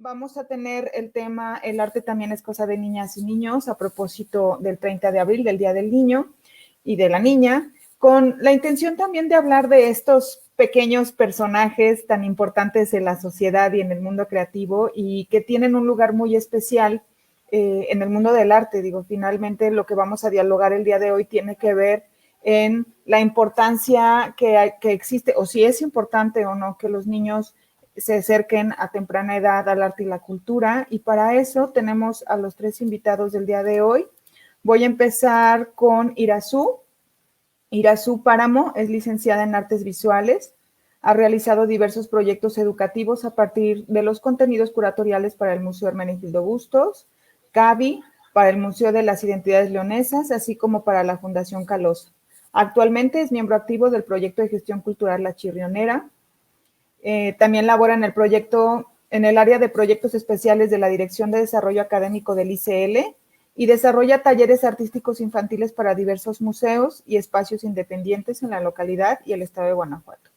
Vamos a tener el tema El arte también es cosa de niñas y niños, a propósito del 30 de abril, del Día del Niño y de la Niña, con la intención también de hablar de estos pequeños personajes tan importantes en la sociedad y en el mundo creativo y que tienen un lugar muy especial en el mundo del arte. Digo, finalmente lo que vamos a dialogar el día de hoy tiene que ver en la importancia que existe, o si es importante o no, que los niños se acerquen a temprana edad al arte y la cultura. Y para eso tenemos a los tres invitados del día de hoy. Voy a empezar con Irazú. Irazú Páramo es licenciada en Artes Visuales. Ha realizado diversos proyectos educativos a partir de los contenidos curatoriales para el Museo Hermenegildo Bustos, CABI, para el Museo de las Identidades Leonesas, así como para la Fundación Calosa. Actualmente es miembro activo del proyecto de gestión cultural La Chirrionera. También labora en el área de proyectos especiales de la Dirección de Desarrollo Académico del ICL y desarrolla talleres artísticos infantiles para diversos museos y espacios independientes en la localidad y el estado de Guanajuato.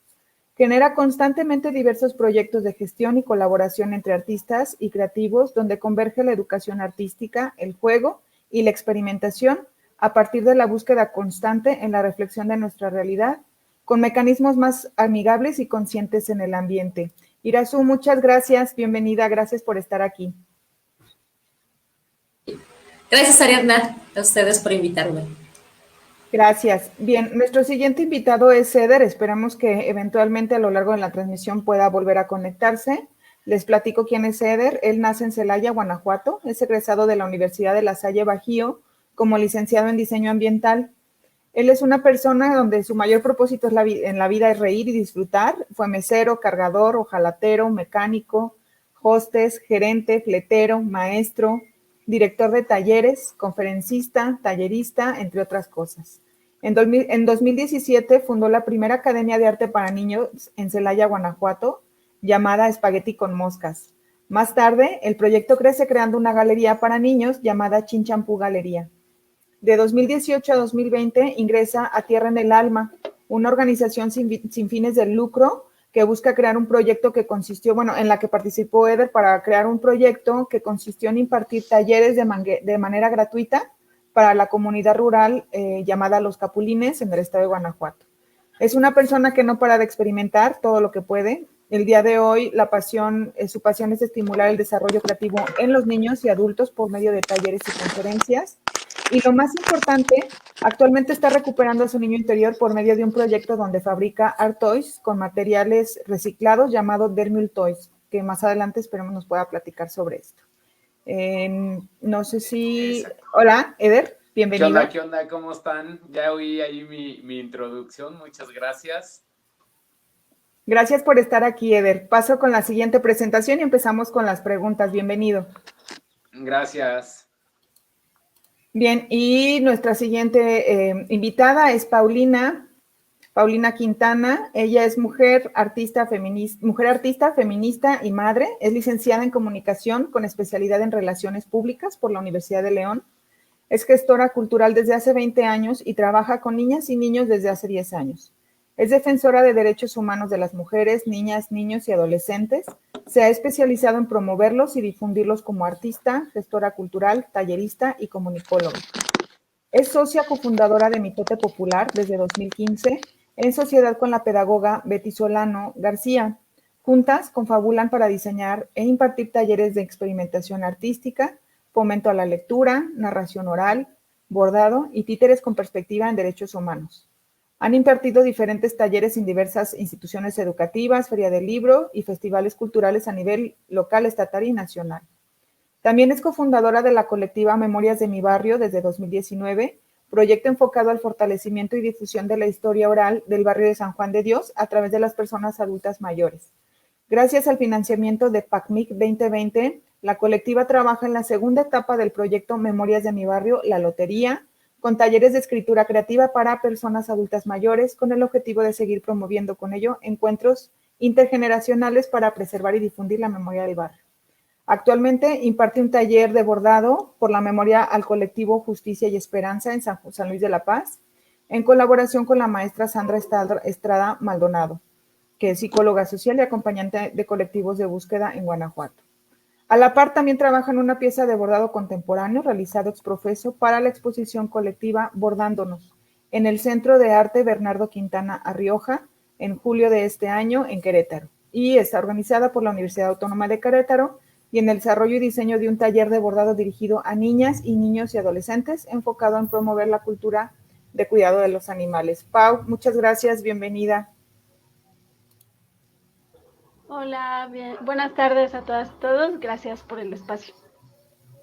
Genera constantemente diversos proyectos de gestión y colaboración entre artistas y creativos donde converge la educación artística, el juego y la experimentación a partir de la búsqueda constante en la reflexión de nuestra realidad con mecanismos más amigables y conscientes en el ambiente. Irazú, muchas gracias, bienvenida, gracias por estar aquí. Gracias, Ariadna, a ustedes por invitarme. Gracias. Bien, nuestro siguiente invitado es Eder, esperamos que eventualmente a lo largo de la transmisión pueda volver a conectarse. Les platico quién es Eder. Él nace en Celaya, Guanajuato, es egresado de la Universidad de La Salle Bajío como licenciado en diseño ambiental. Él es una persona donde su mayor propósito en la vida es reír y disfrutar. Fue mesero, cargador, ojalatero, mecánico, hostes, gerente, fletero, maestro, director de talleres, conferencista, tallerista, entre otras cosas. En 2017 fundó la primera academia de arte para niños en Celaya, Guanajuato, llamada Espagueti con Moscas. Más tarde, el proyecto crece creando una galería para niños llamada Chinchampú Galería. De 2018 a 2020 ingresa a Tierra en el Alma, una organización sin fines de lucro que busca crear un proyecto que consistió, en la que participó Eder para crear un proyecto que consistió en impartir talleres de manera gratuita para la comunidad rural llamada Los Capulines en el estado de Guanajuato. Es una persona que no para de experimentar todo lo que puede. El día de hoy su pasión es estimular el desarrollo creativo en los niños y adultos por medio de talleres y conferencias. Y lo más importante, actualmente está recuperando a su niño interior por medio de un proyecto donde fabrica art toys con materiales reciclados llamado Dermul Toys, que más adelante esperemos nos pueda platicar sobre esto. No sé si... Exacto. Hola, Eder, bienvenido. ¿Qué onda? ¿Cómo están? Ya oí ahí mi introducción, muchas gracias. Gracias por estar aquí, Eder. Paso con la siguiente presentación y empezamos con las preguntas. Bienvenido. Gracias. Bien, y nuestra siguiente invitada es Paulina Quintana. Ella es mujer artista feminista y madre. Es licenciada en comunicación con especialidad en relaciones públicas por la Universidad de León. Es gestora cultural desde hace 20 años y trabaja con niñas y niños desde hace 10 años. Es defensora de derechos humanos de las mujeres, niñas, niños y adolescentes. Se ha especializado en promoverlos y difundirlos como artista, gestora cultural, tallerista y comunicóloga. Es socia cofundadora de Mitote Popular desde 2015, en sociedad con la pedagoga Betty Solano García. Juntas confabulan para diseñar e impartir talleres de experimentación artística, fomento a la lectura, narración oral, bordado y títeres con perspectiva en derechos humanos. Han impartido diferentes talleres en diversas instituciones educativas, feria del libro y festivales culturales a nivel local, estatal y nacional. También es cofundadora de la colectiva Memorias de mi Barrio desde 2019, proyecto enfocado al fortalecimiento y difusión de la historia oral del barrio de San Juan de Dios a través de las personas adultas mayores. Gracias al financiamiento de PACMIC 2020, la colectiva trabaja en la segunda etapa del proyecto Memorias de mi Barrio, La Lotería, con talleres de escritura creativa para personas adultas mayores, con el objetivo de seguir promoviendo con ello encuentros intergeneracionales para preservar y difundir la memoria del barrio. Actualmente imparte un taller de bordado por la memoria al colectivo Justicia y Esperanza en San Luis de la Paz, en colaboración con la maestra Sandra Estrada Maldonado, que es psicóloga social y acompañante de colectivos de búsqueda en Guanajuato. A la par también trabaja en una pieza de bordado contemporáneo realizado ex profeso para la exposición colectiva Bordándonos en el Centro de Arte Bernardo Quintana A Rioja en julio de este año en Querétaro, y está organizada por la Universidad Autónoma de Querétaro y en el desarrollo y diseño de un taller de bordado dirigido a niñas y niños y adolescentes enfocado en promover la cultura de cuidado de los animales. Pau, muchas gracias, bienvenida. Hola, bien. Buenas tardes a todas y todos. Gracias por el espacio.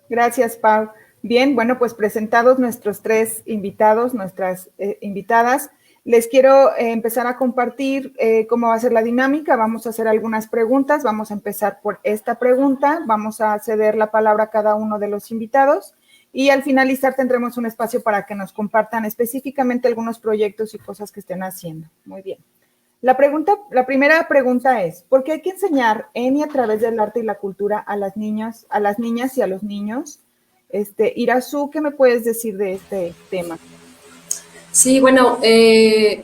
Gracias, Pau. Bien, bueno, pues presentados nuestros tres invitados, nuestras invitadas, les quiero empezar a compartir cómo va a ser la dinámica. Vamos a hacer algunas preguntas. Vamos a empezar por esta pregunta. Vamos a ceder la palabra a cada uno de los invitados y al finalizar tendremos un espacio para que nos compartan específicamente algunos proyectos y cosas que estén haciendo. Muy bien. La primera pregunta es, ¿por qué hay que enseñar ENI a través del arte y la cultura a las niñas y a los niños? Irasu, ¿qué me puedes decir de este tema? Sí, bueno, creo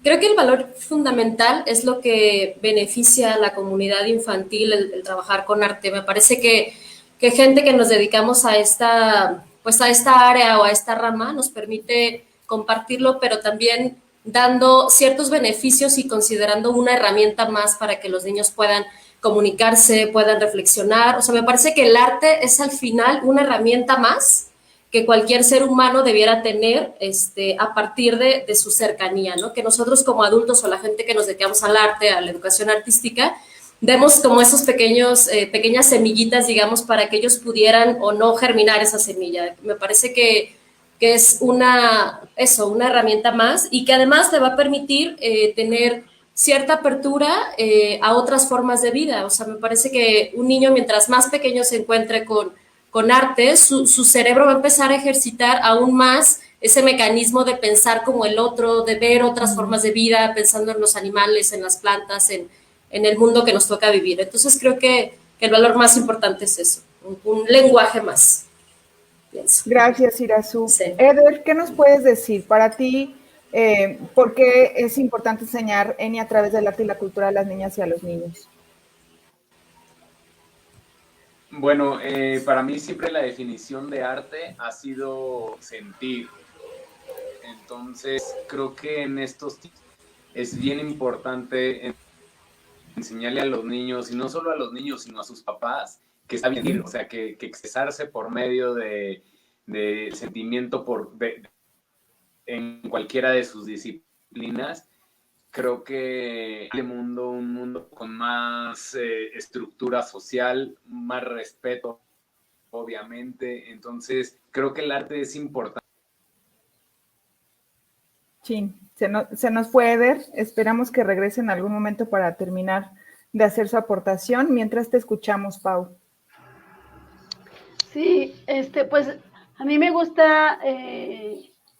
que el valor fundamental es lo que beneficia a la comunidad infantil, el trabajar con arte. Me parece que gente que nos dedicamos a pues a esta área o a esta rama nos permite compartirlo, pero también dando ciertos beneficios y considerando una herramienta más para que los niños puedan comunicarse, puedan reflexionar. O sea, me parece que el arte es al final una herramienta más que cualquier ser humano debiera tener a partir de su cercanía, ¿no? Que nosotros como adultos o la gente que nos dedicamos al arte, a la educación artística, demos como esos pequeñas semillitas, digamos, para que ellos pudieran o no germinar esa semilla. Me parece que es una herramienta más y que además te va a permitir tener cierta apertura a otras formas de vida. O sea, me parece que un niño mientras más pequeño se encuentre con arte, su cerebro va a empezar a ejercitar aún más ese mecanismo de pensar como el otro, de ver otras formas de vida, pensando en los animales, en las plantas, en el mundo que nos toca vivir. Entonces creo que el valor más importante es eso, un lenguaje más. Pienso. Gracias, Irasu. Sí. Eder, ¿qué nos puedes decir para ti? ¿Por qué es importante enseñar ENI a través del arte y la cultura a las niñas y a los niños? Bueno, para mí siempre la definición de arte ha sido sentir. Entonces, creo que en estos tiempos es bien importante enseñarle a los niños, y no solo a los niños, sino a sus papás, que está bien, o sea, que expresarse por medio de sentimiento en cualquiera de sus disciplinas. Creo que un mundo con más estructura social, más respeto, obviamente. Entonces, creo que el arte es importante. Sí, se nos fue Eder. Esperamos que regrese en algún momento para terminar de hacer su aportación. Mientras te escuchamos, Pau. Sí, pues a mí me gusta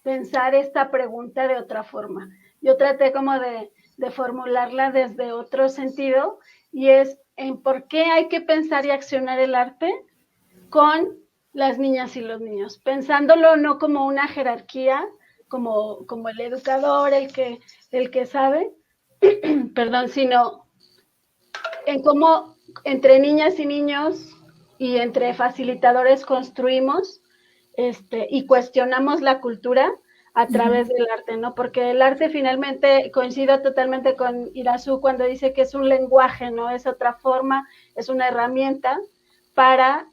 pensar esta pregunta de otra forma. Yo traté como de formularla desde otro sentido y es en por qué hay que pensar y accionar el arte con las niñas y los niños, pensándolo no como una jerarquía, como el educador, el que sabe, perdón, sino en cómo entre niñas y niños y entre facilitadores construimos y cuestionamos la cultura a través del arte, ¿no? Porque el arte finalmente, coincido totalmente con Irasu cuando dice que es un lenguaje, ¿no? Es otra forma, es una herramienta para,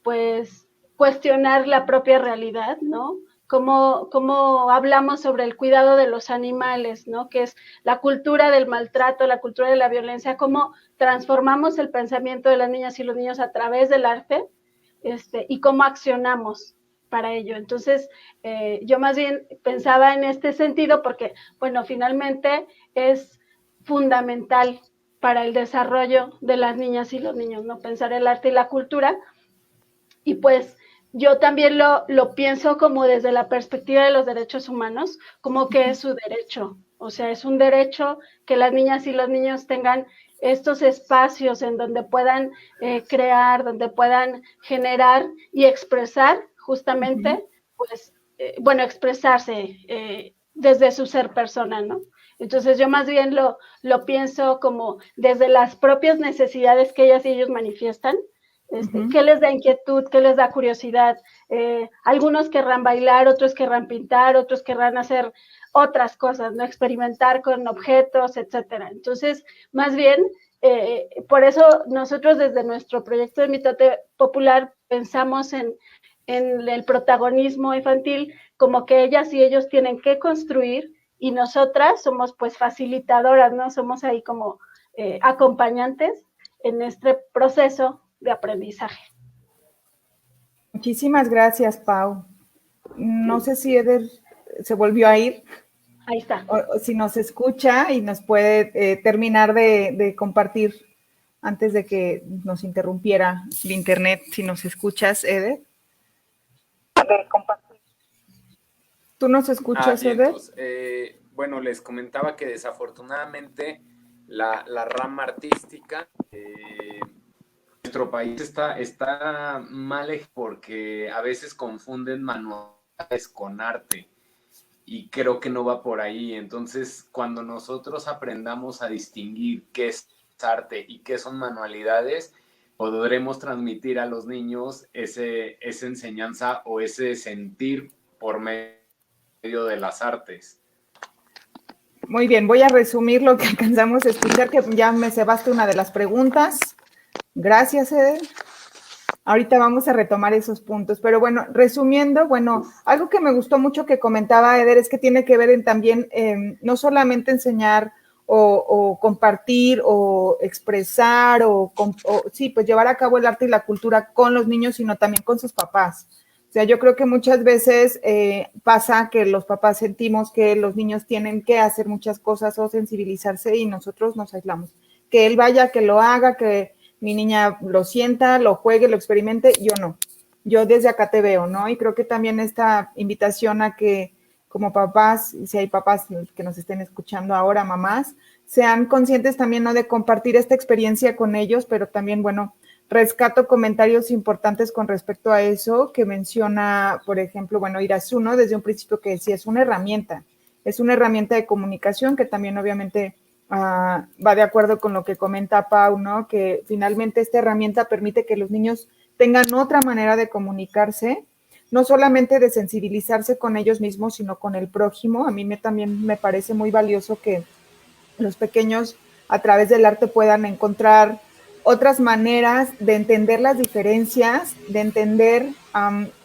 pues, cuestionar la propia realidad, ¿no? Cómo hablamos sobre el cuidado de los animales, ¿no? Que es la cultura del maltrato, la cultura de la violencia, cómo transformamos el pensamiento de las niñas y los niños a través del arte, y cómo accionamos para ello. Entonces, yo más bien pensaba en este sentido porque, bueno, finalmente es fundamental para el desarrollo de las niñas y los niños, ¿no? Pensar el arte y la cultura. Y pues yo también lo pienso como desde la perspectiva de los derechos humanos, como que es su derecho. O sea, es un derecho que las niñas y los niños tengan estos espacios en donde puedan crear, donde puedan generar y expresar justamente, pues, bueno, expresarse desde su ser persona, ¿no? Entonces yo más bien lo pienso como desde las propias necesidades que ellas y ellos manifiestan, ¿Qué les da inquietud? ¿Qué les da curiosidad? Algunos querrán bailar, otros querrán pintar, otros querrán hacer otras cosas, ¿no? Experimentar con objetos, etcétera. Entonces, más bien, por eso nosotros desde nuestro proyecto de Mitate Popular pensamos en el protagonismo infantil como que ellas y ellos tienen que construir y nosotras somos pues facilitadoras, ¿no? Somos ahí como acompañantes en este proceso de aprendizaje. Muchísimas gracias, Pau. No sé si Eder se volvió a ir. Ahí está. O si nos escucha y nos puede terminar de compartir antes de que nos interrumpiera el internet, si nos escuchas, Eder. ¿Tú nos escuchas, Eder? Bueno, les comentaba que desafortunadamente la rama artística nuestro país está mal porque a veces confunden manualidades con arte y creo que no va por ahí. Entonces, cuando nosotros aprendamos a distinguir qué es arte y qué son manualidades, podremos transmitir a los niños esa enseñanza o ese sentir por medio de las artes. Muy bien, voy a resumir lo que alcanzamos a escuchar, que ya me cebaste una de las preguntas. Gracias, Eder. Ahorita vamos a retomar esos puntos, pero bueno, resumiendo, bueno, algo que me gustó mucho que comentaba Eder es que tiene que ver en también no solamente enseñar o compartir o expresar sí, pues llevar a cabo el arte y la cultura con los niños, sino también con sus papás. O sea, yo creo que muchas veces pasa que los papás sentimos que los niños tienen que hacer muchas cosas o sensibilizarse y nosotros nos aislamos. Que él vaya, que lo haga, que mi niña lo sienta, lo juegue, lo experimente, yo no. Yo desde acá te veo, ¿no? Y creo que también esta invitación a que como papás, si hay papás que nos estén escuchando ahora, mamás, sean conscientes también, ¿no? De compartir esta experiencia con ellos, pero también, bueno, rescato comentarios importantes con respecto a eso que menciona, por ejemplo, bueno, Irasuno desde un principio que decía, es una herramienta de comunicación que también obviamente va de acuerdo con lo que comenta Pau, ¿no? Que finalmente esta herramienta permite que los niños tengan otra manera de comunicarse, no solamente de sensibilizarse con ellos mismos, sino con el prójimo. A mí también me parece muy valioso que los pequeños a través del arte puedan encontrar otras maneras de entender las diferencias, de entender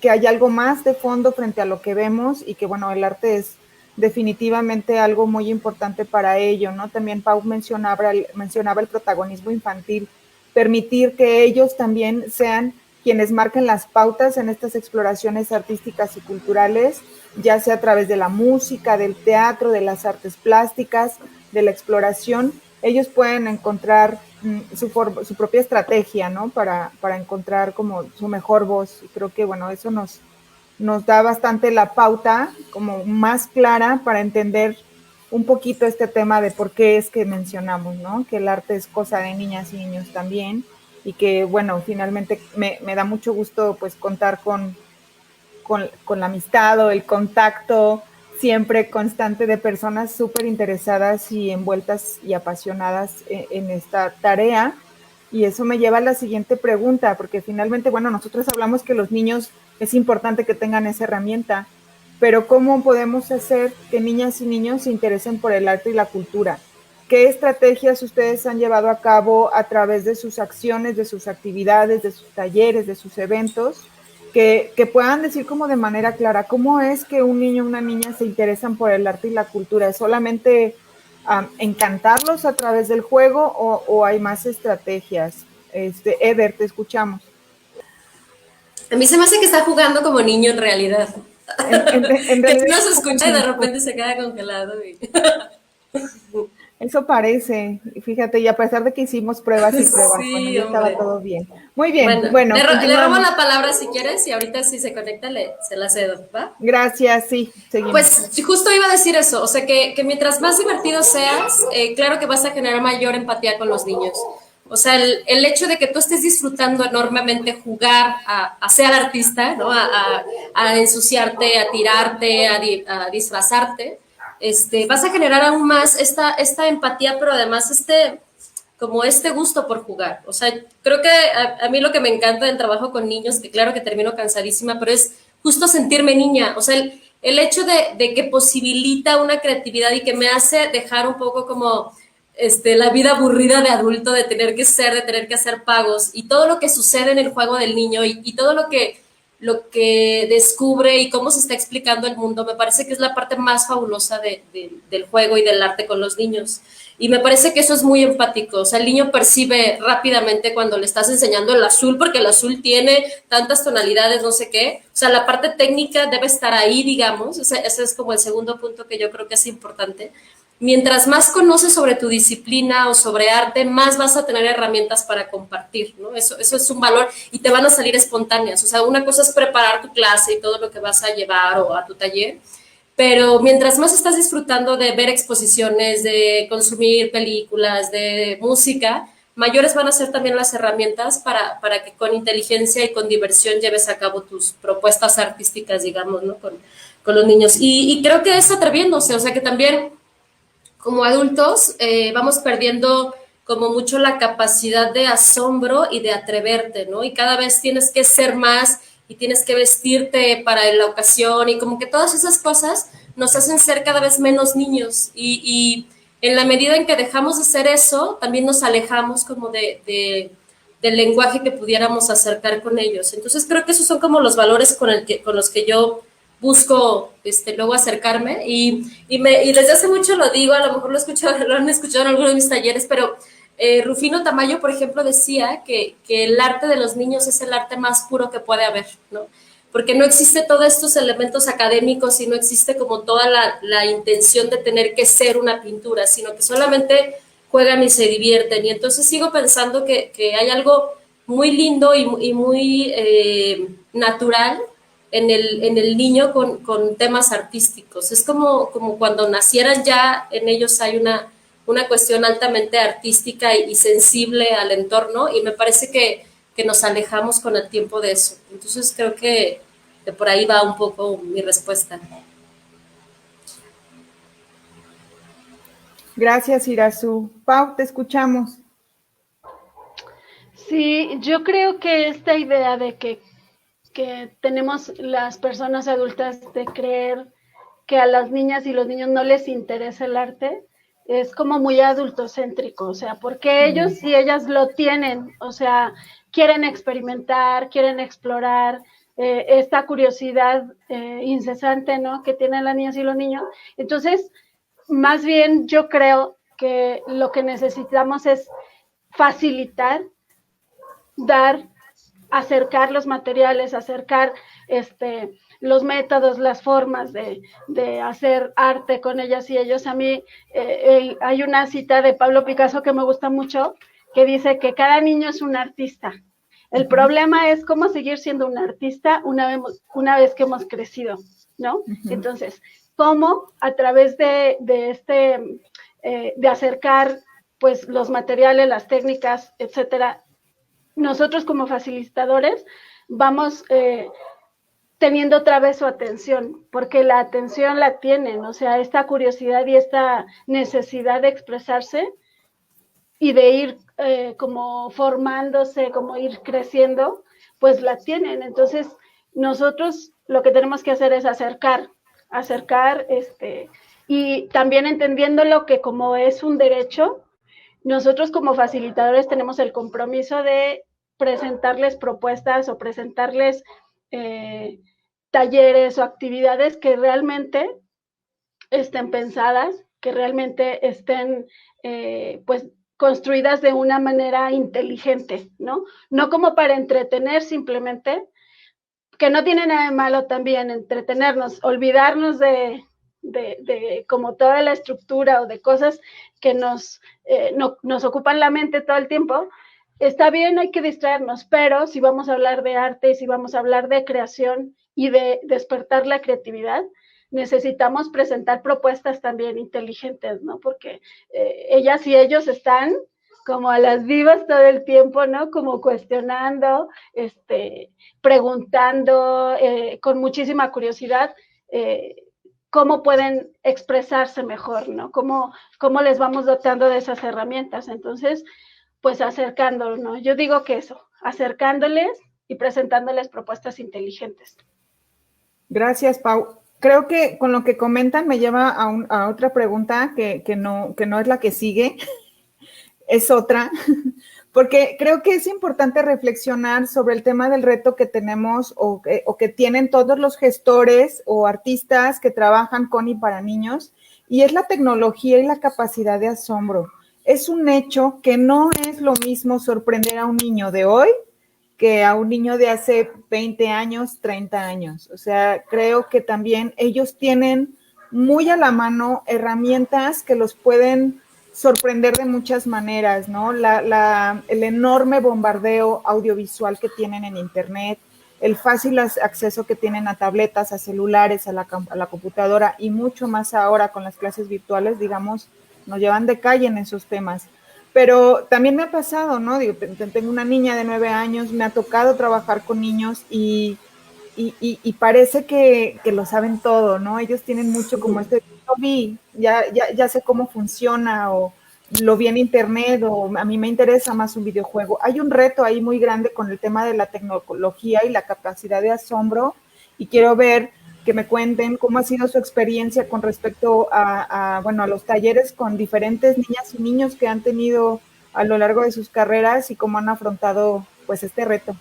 que hay algo más de fondo frente a lo que vemos y que, bueno, el arte es definitivamente algo muy importante para ello, ¿no? También Pau mencionaba el protagonismo infantil, permitir que ellos también sean quienes marquen las pautas en estas exploraciones artísticas y culturales, ya sea a través de la música, del teatro, de las artes plásticas, de la exploración. Ellos pueden encontrar su propia estrategia, ¿no? Para encontrar como su mejor voz. Y creo que, bueno, eso nos da bastante la pauta como más clara para entender un poquito este tema de por qué es que mencionamos, ¿no? Que el arte es cosa de niñas y niños también y que, bueno, finalmente me da mucho gusto pues contar con la amistad o el contacto siempre constante de personas súper interesadas y envueltas y apasionadas en esta tarea. Y eso me lleva a la siguiente pregunta, porque finalmente, bueno, nosotros hablamos que los niños es importante que tengan esa herramienta, pero ¿cómo podemos hacer que niñas y niños se interesen por el arte y la cultura? ¿Qué estrategias ustedes han llevado a cabo a través de sus acciones, de sus actividades, de sus talleres, de sus eventos, que puedan decir como de manera clara cómo es que un niño o una niña se interesan por el arte y la cultura? ¿Es solamente encantarlos a través del juego o hay más estrategias? Eder, te escuchamos. A mí se me hace que está jugando como niño en realidad. En realidad que no se escucha y de repente se queda congelado. Eso parece, fíjate, y a pesar de que hicimos pruebas y pruebas, sí, bueno, ya estaba todo bien. Muy bien, bueno. Le robo la palabra si quieres y ahorita si se conecta se la cedo, ¿va? Gracias, sí, seguimos. Pues justo iba a decir eso, o sea que mientras más divertido seas, claro que vas a generar mayor empatía con los niños. O sea, el hecho de que tú estés disfrutando enormemente jugar a ser artista, ¿no? A ensuciarte, a tirarte, a disfrazarte, vas a generar aún más esta empatía, pero además como este gusto por jugar. O sea, creo que a mí lo que me encanta del trabajo con niños, que claro que termino cansadísima, pero es justo sentirme niña. O sea, el hecho de que posibilita una creatividad y que me hace dejar un poco como la vida aburrida de adulto, de tener que ser, de tener que hacer pagos, y todo lo que sucede en el juego del niño y todo lo que descubre y cómo se está explicando el mundo, me parece que es la parte más fabulosa del juego y del arte con los niños. Y me parece que eso es muy empático. O sea, el niño percibe rápidamente cuando le estás enseñando el azul, porque el azul tiene tantas tonalidades, no sé qué. O sea, la parte técnica debe estar ahí, digamos. Ese es como el segundo punto que yo creo que es importante. Mientras más conoces sobre tu disciplina o sobre arte, más vas a tener herramientas para compartir, ¿no? Eso es un valor y te van a salir espontáneas. O sea, una cosa es preparar tu clase y todo lo que vas a llevar o a tu taller, pero mientras más estás disfrutando de ver exposiciones, de consumir películas, de música, mayores van a ser también las herramientas para que con inteligencia y con diversión lleves a cabo tus propuestas artísticas, digamos, ¿no? Con los niños. Y creo que es atreviéndose, o sea que también como adultos vamos perdiendo como mucho la capacidad de asombro y de atreverte, ¿no? Y cada vez tienes que ser más y tienes que vestirte para la ocasión y como que todas esas cosas nos hacen ser cada vez menos niños y en la medida en que dejamos de ser eso, también nos alejamos como del lenguaje que pudiéramos acercar con ellos. Entonces creo que esos son como los valores con los que yo busco luego acercarme y desde hace mucho lo digo, a lo mejor lo han escuchado en algunos de mis talleres, pero Rufino Tamayo, por ejemplo, decía que el arte de los niños es el arte más puro que puede haber, ¿no? Porque no existe todos estos elementos académicos y no existe como toda la intención de tener que ser una pintura, sino que solamente juegan y se divierten. Y entonces sigo pensando que hay algo muy lindo y muy natural en el niño con temas artísticos. Es como cuando nacieran ya en ellos hay una cuestión altamente artística y sensible al entorno y me parece que nos alejamos con el tiempo de eso. Entonces creo que por ahí va un poco mi respuesta. Gracias, Irazu. Pau, te escuchamos. Sí, yo creo que esta idea de que tenemos las personas adultas de creer que a las niñas y los niños no les interesa el arte, es como muy adultocéntrico, o sea, porque ellos y ellas lo tienen, o sea, quieren experimentar, quieren explorar, esta curiosidad incesante, ¿no?, que tienen las niñas y los niños. Entonces, más bien yo creo que lo que necesitamos es facilitar, dar, acercar los materiales, acercar los métodos, las formas de hacer arte con ellas y ellos. A mí hay una cita de Pablo Picasso que me gusta mucho, que dice que cada niño es un artista. El problema es cómo seguir siendo un artista una vez que hemos crecido, ¿no? Entonces, cómo a través de acercar pues los materiales, las técnicas, etcétera, nosotros como facilitadores vamos teniendo otra vez su atención, porque la atención la tienen, o sea, esta curiosidad y esta necesidad de expresarse y de ir como formándose, como ir creciendo, pues la tienen. Entonces, nosotros lo que tenemos que hacer es acercar, y también entendiéndolo que como es un derecho, nosotros como facilitadores tenemos el compromiso de presentarles propuestas o presentarles talleres o actividades que realmente estén pensadas, que realmente estén pues construidas de una manera inteligente, ¿no? No como para entretener simplemente, que no tiene nada de malo también entretenernos, olvidarnos de como toda la estructura o de cosas que nos ocupan la mente todo el tiempo. Está bien, hay que distraernos, pero si vamos a hablar de arte, si vamos a hablar de creación y de despertar la creatividad, necesitamos presentar propuestas también inteligentes, ¿no? Porque ellas y ellos están como a las vivas todo el tiempo, ¿no? Como cuestionando, preguntando, con muchísima curiosidad, cómo pueden expresarse mejor, ¿no? Cómo les vamos dotando de esas herramientas. Entonces, pues acercándolos, ¿no? Yo digo que eso, acercándoles y presentándoles propuestas inteligentes. Gracias, Pau. Creo que con lo que comentan me lleva a otra pregunta que no es la que sigue, es otra, porque creo que es importante reflexionar sobre el tema del reto que tenemos o que tienen todos los gestores o artistas que trabajan con y para niños, y es la tecnología y la capacidad de asombro. Es un hecho que no es lo mismo sorprender a un niño de hoy que a un niño de hace 20 años, 30 años. O sea, creo que también ellos tienen muy a la mano herramientas que los pueden sorprender de muchas maneras, ¿no? El enorme bombardeo audiovisual que tienen en Internet, el fácil acceso que tienen a tabletas, a celulares, a la computadora y mucho más ahora con las clases virtuales, digamos, nos llevan de calle en esos temas. Pero también me ha pasado, ¿no? Digo, tengo una niña de 9 años, me ha tocado trabajar con niños y parece que lo saben todo, ¿no? Ellos tienen mucho como lo vi, ya sé cómo funciona, o lo vi en internet, o a mí me interesa más un videojuego. Hay un reto ahí muy grande con el tema de la tecnología y la capacidad de asombro, y quiero ver que me cuenten cómo ha sido su experiencia con respecto a los talleres con diferentes niñas y niños que han tenido a lo largo de sus carreras y cómo han afrontado pues este reto.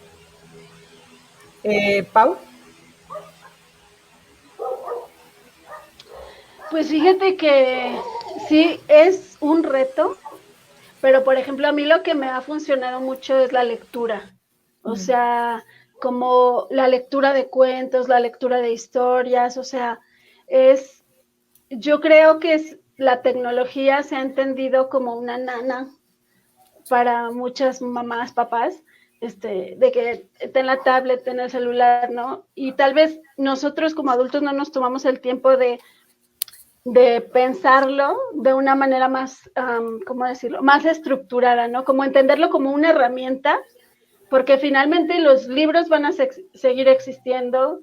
Pau. Pues fíjate que sí, es un reto, pero por ejemplo a mí lo que me ha funcionado mucho es la lectura. O sea, como la lectura de cuentos, la lectura de historias, o sea, yo creo que la tecnología se ha entendido como una nana para muchas mamás, papás, de que ten la tablet, ten el celular, ¿no? Y tal vez nosotros como adultos no nos tomamos el tiempo de pensarlo de una manera más, ¿cómo decirlo?, más estructurada, ¿no? Como entenderlo como una herramienta, porque finalmente los libros van a seguir existiendo.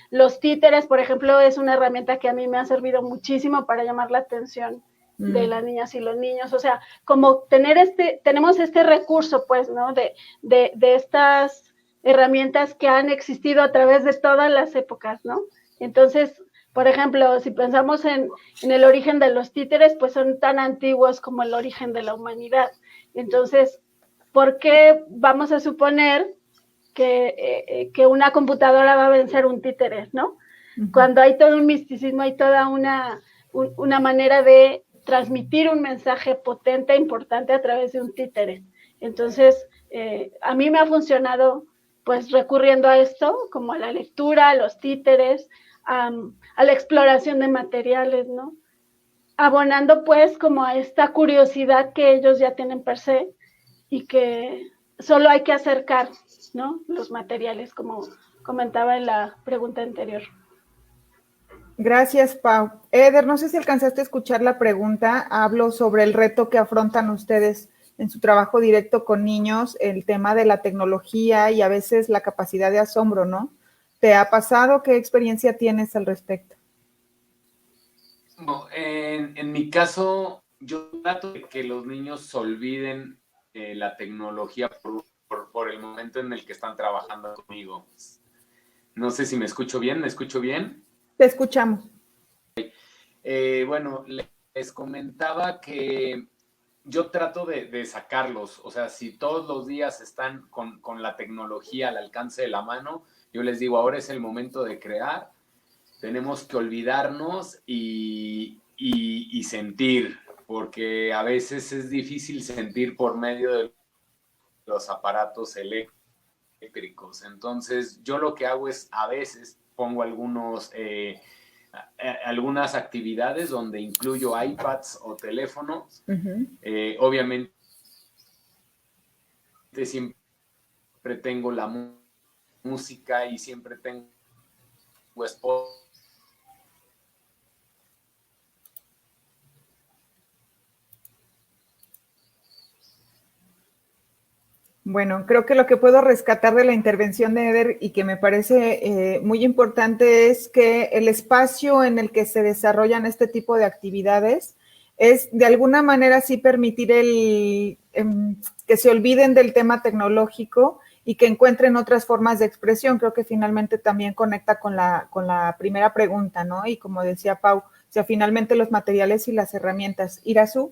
Los títeres, por ejemplo, es una herramienta que a mí me ha servido muchísimo para llamar la atención de las niñas y los niños. O sea, como tenemos este recurso, pues, ¿no? De estas herramientas que han existido a través de todas las épocas, ¿no? Entonces, por ejemplo, si pensamos en el origen de los títeres, pues son tan antiguos como el origen de la humanidad. Entonces, ¿por qué vamos a suponer que una computadora va a vencer un títere, ¿no? Cuando hay todo un misticismo, hay toda una manera de transmitir un mensaje potente e importante a través de un títere. Entonces, a mí me ha funcionado, pues, recurriendo a esto, como a la lectura, a los títeres, a la exploración de materiales, ¿no? Abonando, pues, como a esta curiosidad que ellos ya tienen per se, y que solo hay que acercar, ¿no?, los materiales, como comentaba en la pregunta anterior. Gracias, Pau. Eder, no sé si alcanzaste a escuchar la pregunta. Hablo sobre el reto que afrontan ustedes en su trabajo directo con niños, el tema de la tecnología y a veces la capacidad de asombro, ¿no? ¿Te ha pasado? ¿Qué experiencia tienes al respecto? No, en mi caso, yo trato de que los niños se olviden la tecnología por el momento en el que están trabajando conmigo. No sé si me escucho bien. ¿Me escucho bien? Te escuchamos. Bueno, les comentaba que yo trato de sacarlos. O sea, si todos los días están con la tecnología al alcance de la mano, yo les digo, ahora es el momento de crear. Tenemos que olvidarnos y sentir, porque a veces es difícil sentir por medio de los aparatos eléctricos. Entonces, yo lo que hago es, a veces, pongo algunas actividades donde incluyo iPads o teléfonos. Obviamente, siempre tengo la música y siempre tengo spot. Bueno, creo que lo que puedo rescatar de la intervención de Eder y que me parece muy importante es que el espacio en el que se desarrollan este tipo de actividades es de alguna manera sí permitir que se olviden del tema tecnológico y que encuentren otras formas de expresión. Creo que finalmente también conecta con la primera pregunta, ¿no? Y como decía Pau, o sea, finalmente los materiales y las herramientas. Irasu.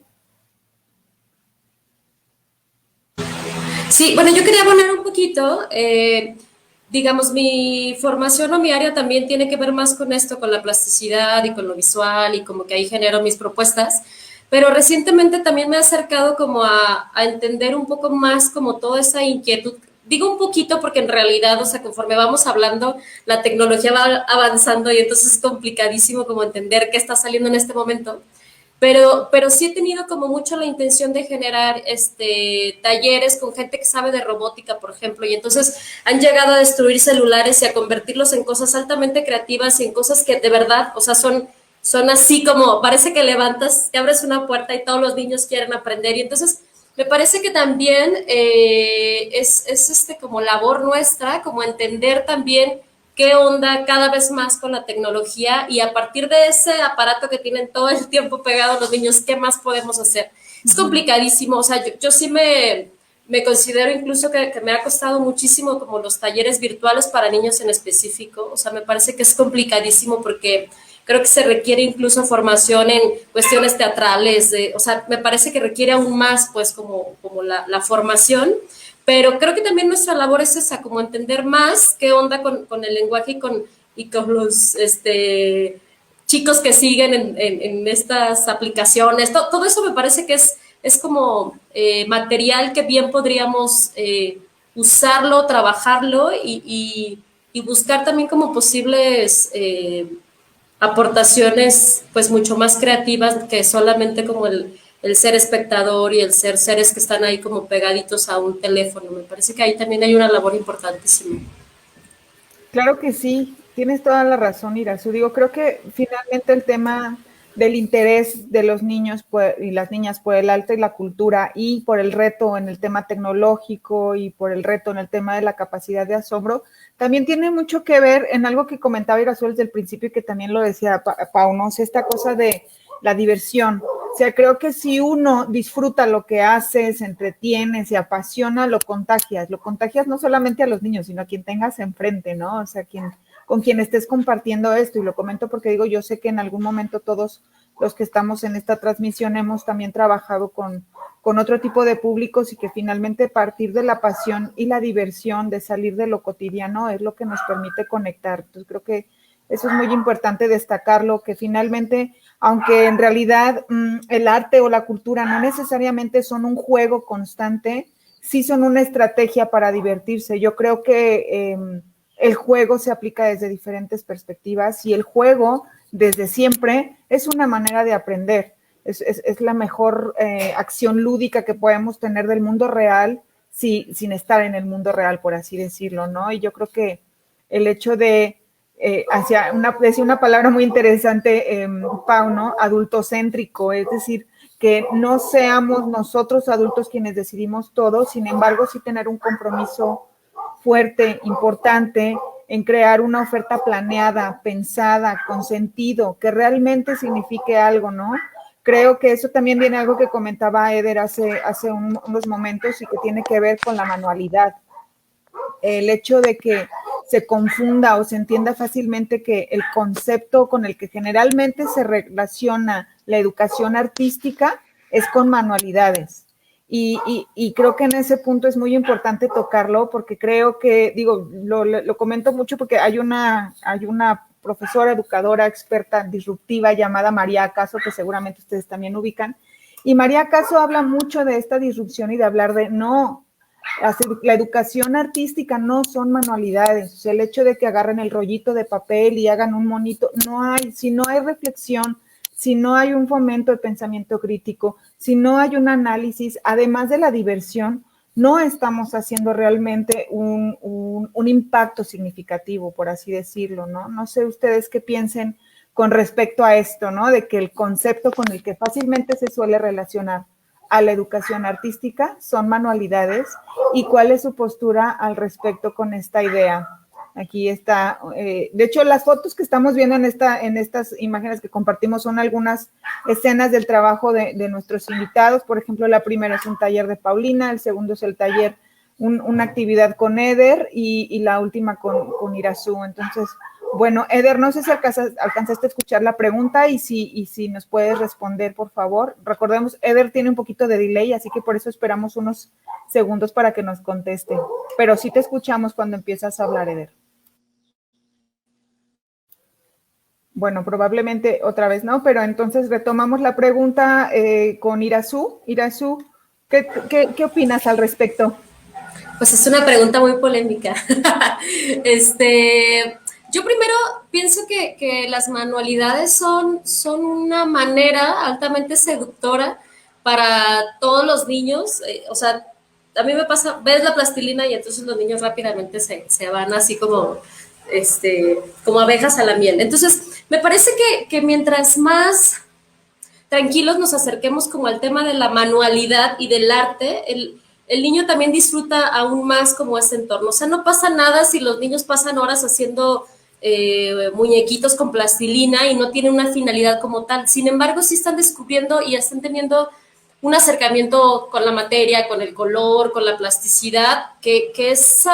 Sí, bueno, yo quería poner un poquito, digamos, mi formación o mi área también tiene que ver más con esto, con la plasticidad y con lo visual y como que ahí genero mis propuestas, pero recientemente también me he acercado como a entender un poco más como toda esa inquietud. Digo un poquito porque en realidad, o sea, conforme vamos hablando, la tecnología va avanzando y entonces es complicadísimo como entender qué está saliendo en este momento. Pero sí he tenido como mucho la intención de generar talleres con gente que sabe de robótica, por ejemplo, y entonces han llegado a destruir celulares y a convertirlos en cosas altamente creativas y en cosas que de verdad, o sea, son así como, parece que levantas, te abres una puerta y todos los niños quieren aprender, y entonces me parece que también es como labor nuestra, como entender también qué onda cada vez más con la tecnología y a partir de ese aparato que tienen todo el tiempo pegado los niños, ¿qué más podemos hacer? Es complicadísimo, o sea, yo sí me considero incluso que me ha costado muchísimo como los talleres virtuales para niños en específico, o sea, me parece que es complicadísimo porque creo que se requiere incluso formación en cuestiones teatrales, o sea, me parece que requiere aún más, pues, como la formación, pero creo que también nuestra labor es esa, como entender más qué onda con el lenguaje y con los chicos que siguen en estas aplicaciones. Todo eso me parece que es como material que bien podríamos usarlo, trabajarlo y buscar también como posibles aportaciones pues mucho más creativas que solamente como el ser espectador y el ser seres que están ahí como pegaditos a un teléfono. Me parece que ahí también hay una labor importantísima. Claro que sí, tienes toda la razón, Irasu. Digo, creo que finalmente el tema del interés de los niños y las niñas por el arte y la cultura y por el reto en el tema tecnológico y por el reto en el tema de la capacidad de asombro, también tiene mucho que ver en algo que comentaba Irasu desde el principio y que también lo decía Pau, ¿no? O sea, esta cosa de la diversión. O sea, creo que si uno disfruta lo que hace, se entretiene, se apasiona, lo contagias no solamente a los niños, sino a quien tengas enfrente, ¿no? O sea, con quien estés compartiendo esto, y lo comento porque digo, yo sé que en algún momento todos los que estamos en esta transmisión hemos también trabajado con otro tipo de públicos y que finalmente partir de la pasión y la diversión, de salir de lo cotidiano, es lo que nos permite conectar. Entonces creo que eso es muy importante destacarlo, que finalmente, aunque en realidad el arte o la cultura no necesariamente son un juego constante, sí son una estrategia para divertirse. Yo creo que el juego se aplica desde diferentes perspectivas y el juego desde siempre es una manera de aprender. Es la mejor acción lúdica que podemos tener del mundo real sin estar en el mundo real, por así decirlo, ¿no? Y yo creo que el hecho de decía una palabra muy interesante, Pau, ¿no? Adultocéntrico, es decir, que no seamos nosotros adultos quienes decidimos todo, sin embargo, sí tener un compromiso fuerte, importante, en crear una oferta planeada, pensada, con sentido, que realmente signifique algo, ¿no? Creo que eso también viene algo que comentaba Eder hace unos momentos y que tiene que ver con la manualidad. El hecho de que se confunda o se entienda fácilmente que el concepto con el que generalmente se relaciona la educación artística es con manualidades. Y creo que en ese punto es muy importante tocarlo porque creo que, digo, lo comento mucho porque hay una profesora, educadora, experta disruptiva llamada María Acaso, que seguramente ustedes también ubican, y María Acaso habla mucho de esta disrupción y de hablar de no, la educación artística no son manualidades, o sea, el hecho de que agarren el rollito de papel y hagan un monito, si no hay reflexión, si no hay un fomento de pensamiento crítico, si no hay un análisis, además de la diversión, no estamos haciendo realmente un impacto significativo, por así decirlo, ¿no? No sé ustedes qué piensen con respecto a esto, ¿no? De que el concepto con el que fácilmente se suele relacionar a la educación artística son manualidades y cuál es su postura al respecto con esta idea. Aquí está, de hecho, las fotos que estamos viendo en estas imágenes que compartimos son algunas escenas del trabajo de nuestros invitados. Por ejemplo, la primera es un taller de Paulina, el segundo es el taller, una actividad con Eder y la última con Irazú. Entonces, bueno, Eder, no sé si alcanzaste a escuchar la pregunta y si nos puedes responder, por favor. Recordemos, Eder tiene un poquito de delay, así que por eso esperamos unos segundos para que nos conteste. Pero sí te escuchamos cuando empiezas a hablar, Eder. Bueno, probablemente otra vez no, pero entonces retomamos la pregunta con Irazú. Irazú, ¿qué opinas al respecto? Pues es una pregunta muy polémica. Yo primero pienso que las manualidades son una manera altamente seductora para todos los niños. O sea, a mí me pasa, ves la plastilina y entonces los niños rápidamente se van así como abejas a la miel. Entonces, me parece que mientras más tranquilos nos acerquemos como al tema de la manualidad y del arte, el niño también disfruta aún más como ese entorno. O sea, no pasa nada si los niños pasan horas haciendo muñequitos con plastilina y no tienen una finalidad como tal. Sin embargo, sí están descubriendo y están teniendo un acercamiento con la materia, con el color, con la plasticidad, que es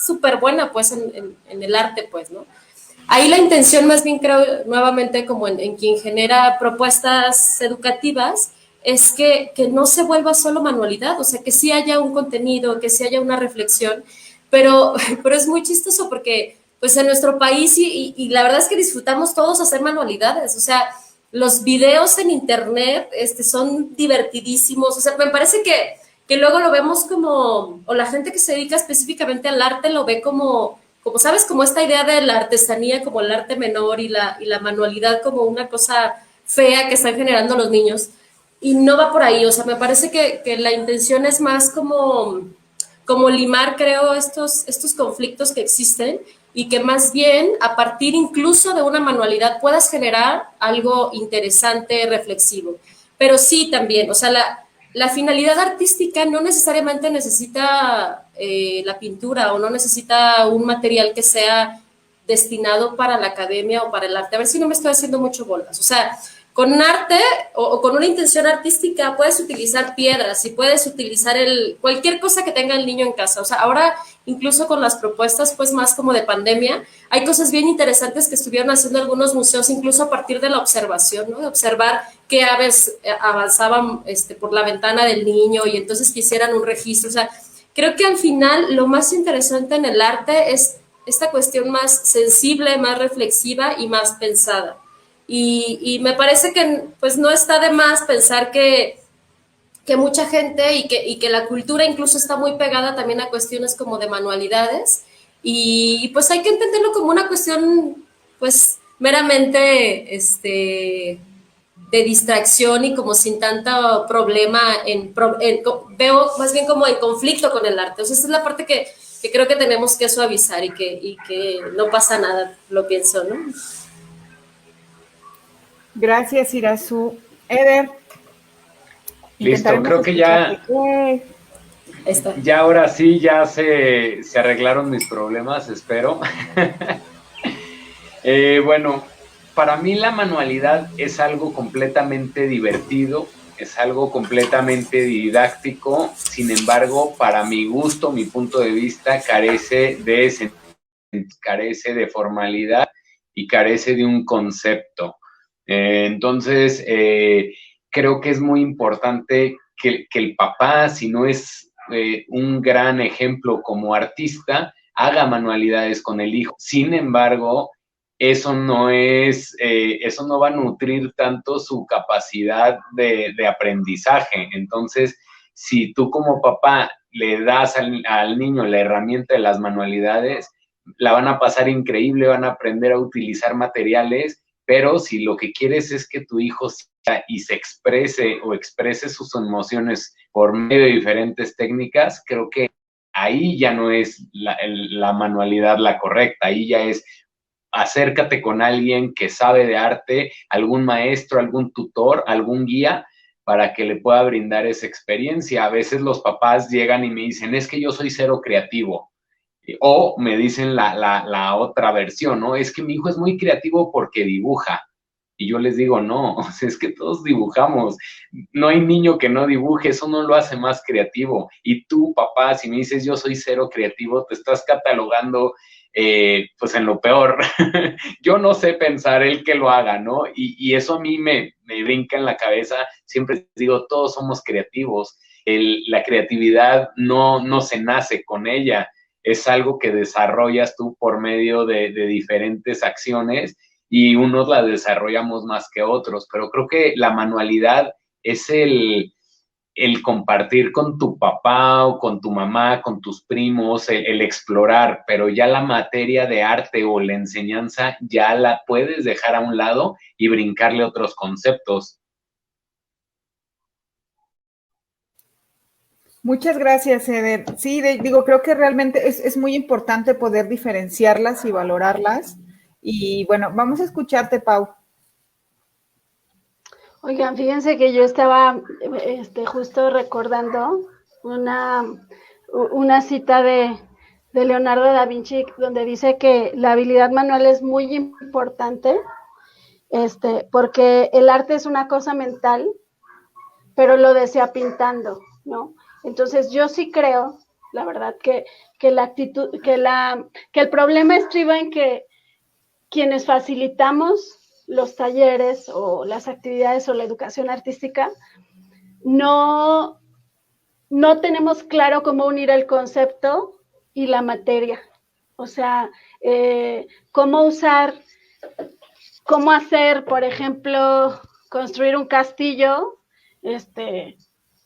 súper buena, pues, en el arte, pues, ¿no? Ahí la intención más bien creo, nuevamente, como en quien genera propuestas educativas, es que no se vuelva solo manualidad, o sea, que sí haya un contenido, que sí haya una reflexión, pero es muy chistoso porque pues en nuestro país y la verdad es que disfrutamos todos hacer manualidades, o sea, los videos en internet son divertidísimos, o sea, me parece que luego lo vemos como, o la gente que se dedica específicamente al arte lo ve como sabes, como esta idea de la artesanía como el arte menor y la manualidad como una cosa fea que están generando los niños. Y no va por ahí, o sea, me parece que la intención es más como limar, creo, estos conflictos que existen y que más bien a partir incluso de una manualidad puedas generar algo interesante, reflexivo. Pero sí también, o sea, la finalidad artística no necesariamente necesita la pintura o no necesita un material que sea destinado para la academia o para el arte. A ver si no me estoy haciendo mucho bolas. O sea, con un arte o con una intención artística puedes utilizar piedras y puedes utilizar cualquier cosa que tenga el niño en casa. O sea, ahora incluso con las propuestas pues más como de pandemia, hay cosas bien interesantes que estuvieron haciendo algunos museos incluso a partir de la observación, ¿no? De observar qué aves avanzaban por la ventana del niño y entonces quisieran un registro. O sea, creo que al final lo más interesante en el arte es esta cuestión más sensible, más reflexiva y más pensada. Y me parece que pues no está de más pensar que mucha gente y que la cultura incluso está muy pegada también a cuestiones como de manualidades y pues hay que entenderlo como una cuestión pues meramente de distracción y como sin tanto problema veo más bien como en conflicto con el arte. O sea, esa es la parte que creo que tenemos que suavizar y que no pasa nada, lo pienso, ¿no? Gracias, Irazú. Eder. Listo, creo que ya ahora sí, ya se arreglaron mis problemas, espero. Bueno, para mí la manualidad es algo completamente divertido, es algo completamente didáctico, sin embargo, para mi gusto, mi punto de vista, carece de formalidad y carece de un concepto. Entonces, creo que es muy importante que el papá, si no es un gran ejemplo como artista, haga manualidades con el hijo. Sin embargo, eso no va a nutrir tanto su capacidad de aprendizaje. Entonces, si tú como papá le das al niño la herramienta de las manualidades, la van a pasar increíble, van a aprender a utilizar materiales, pero si lo que quieres es que tu hijo sea y se exprese sus emociones por medio de diferentes técnicas, creo que ahí ya no es la manualidad la correcta, ahí ya es acércate con alguien que sabe de arte, algún maestro, algún tutor, algún guía, para que le pueda brindar esa experiencia. A veces los papás llegan y me dicen, es que yo soy cero creativo. O me dicen la otra versión, ¿no? Es que mi hijo es muy creativo porque dibuja. Y yo les digo, no, o sea, es que todos dibujamos. No hay niño que no dibuje, eso no lo hace más creativo. Y tú, papá, si me dices yo soy cero creativo, te estás catalogando pues en lo peor. Yo no sé pensar, él que lo haga, ¿no? Y eso a mí me brinca en la cabeza. Siempre digo, todos somos creativos. La creatividad no se nace con ella, es algo que desarrollas tú por medio de diferentes acciones y unos la desarrollamos más que otros, pero creo que la manualidad es el compartir con tu papá o con tu mamá, con tus primos, el explorar, pero ya la materia de arte o la enseñanza ya la puedes dejar a un lado y brincarle otros conceptos. Muchas gracias, Eder. Sí, digo, creo que realmente es muy importante poder diferenciarlas y valorarlas. Y bueno, vamos a escucharte, Pau. Oigan, fíjense que yo estaba justo recordando una cita de Leonardo da Vinci donde dice que la habilidad manual es muy importante, porque el arte es una cosa mental, pero lo desea pintando, ¿no? Entonces yo sí creo, la verdad, que la actitud, que el problema estriba en que quienes facilitamos los talleres o las actividades o la educación artística, no tenemos claro cómo unir el concepto y la materia. O sea, cómo usar, cómo hacer, por ejemplo, construir un castillo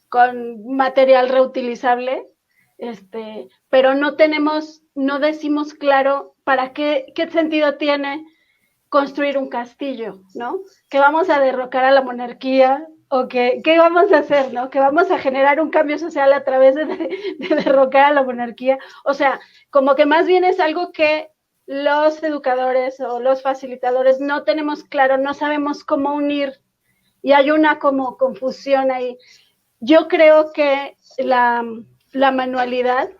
con material reutilizable, pero no decimos claro para qué sentido tiene construir un castillo, ¿no? Que vamos a derrocar a la monarquía o qué vamos a hacer, ¿no? Que vamos a generar un cambio social a través de derrocar a la monarquía. O sea, como que más bien es algo que los educadores o los facilitadores no tenemos claro, no sabemos cómo unir y hay una como confusión ahí. Yo creo que la manualidad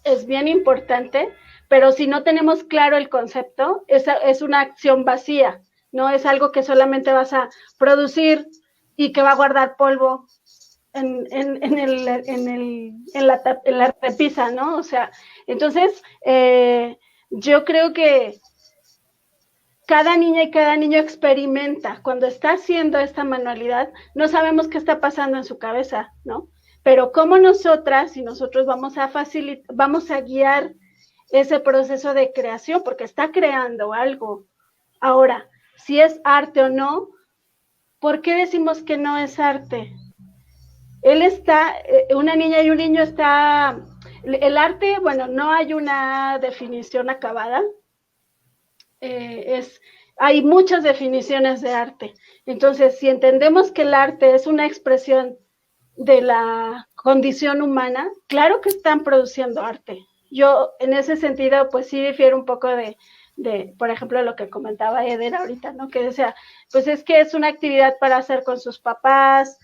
es bien importante, pero si no tenemos claro el concepto, es una acción vacía, no es algo que solamente vas a producir y que va a guardar polvo en la repisa, ¿no? O sea, entonces, yo creo que cada niña y cada niño experimenta. Cuando está haciendo esta manualidad, no sabemos qué está pasando en su cabeza, ¿no? Pero como nosotras y nosotros vamos a guiar ese proceso de creación, porque está creando algo. Ahora, si es arte o no, ¿por qué decimos que no es arte? Una niña y un niño el arte, bueno, no hay una definición acabada, hay muchas definiciones de arte. Entonces, si entendemos que el arte es una expresión de la condición humana, claro que están produciendo arte. Yo, en ese sentido, pues sí difiero un poco de por ejemplo, lo que comentaba Eder ahorita, ¿no? Que decía, pues es que es una actividad para hacer con sus papás,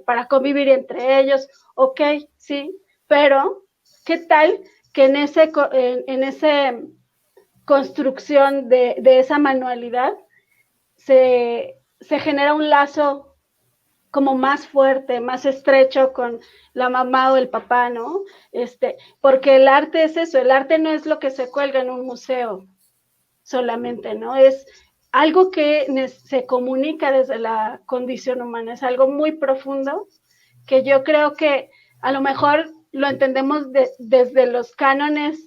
para convivir entre ellos, ok, sí, pero ¿qué tal que en ese construcción de esa manualidad se genera un lazo como más fuerte, más estrecho con la mamá o el papá, ¿no? Porque el arte es eso, el arte no es lo que se cuelga en un museo solamente, ¿no? Es algo que se comunica desde la condición humana, es algo muy profundo que yo creo que a lo mejor lo entendemos desde los cánones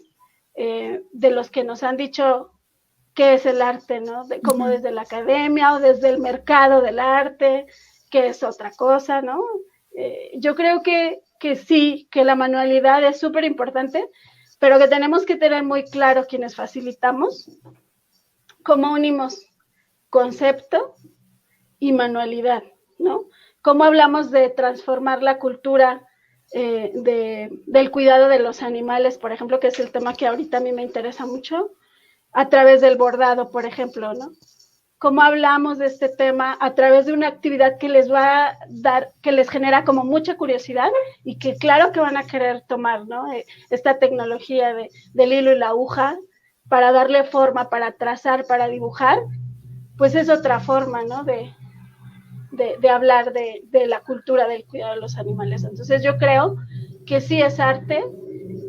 de los que nos han dicho qué es el arte, ¿no? Como desde la academia o desde el mercado del arte, que es otra cosa, ¿no? Yo creo que sí, que la manualidad es súper importante, pero que tenemos que tener muy claro quienes facilitamos cómo unimos concepto y manualidad, ¿no? Cómo hablamos de transformar la cultura del cuidado de los animales, por ejemplo, que es el tema que ahorita a mí me interesa mucho, a través del bordado, por ejemplo, ¿no? cómo hablamos de este tema a través de una actividad que les va a dar, que les genera como mucha curiosidad y que claro que van a querer tomar, ¿no? Esta tecnología del hilo y la aguja para darle forma, para trazar, para dibujar, pues es otra forma, ¿no? De hablar de la cultura del cuidado de los animales. Entonces yo creo que sí es arte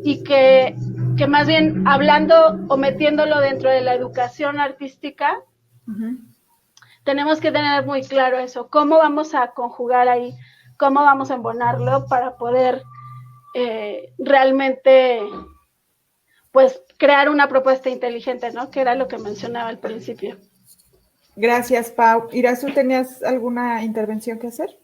y que más bien hablando o metiéndolo dentro de la educación artística, tenemos que tener muy claro eso, cómo vamos a conjugar ahí, cómo vamos a embonarlo para poder realmente pues crear una propuesta inteligente, ¿no? Que era lo que mencionaba al principio. Gracias, Pau. Irasu, ¿tenías alguna intervención que hacer?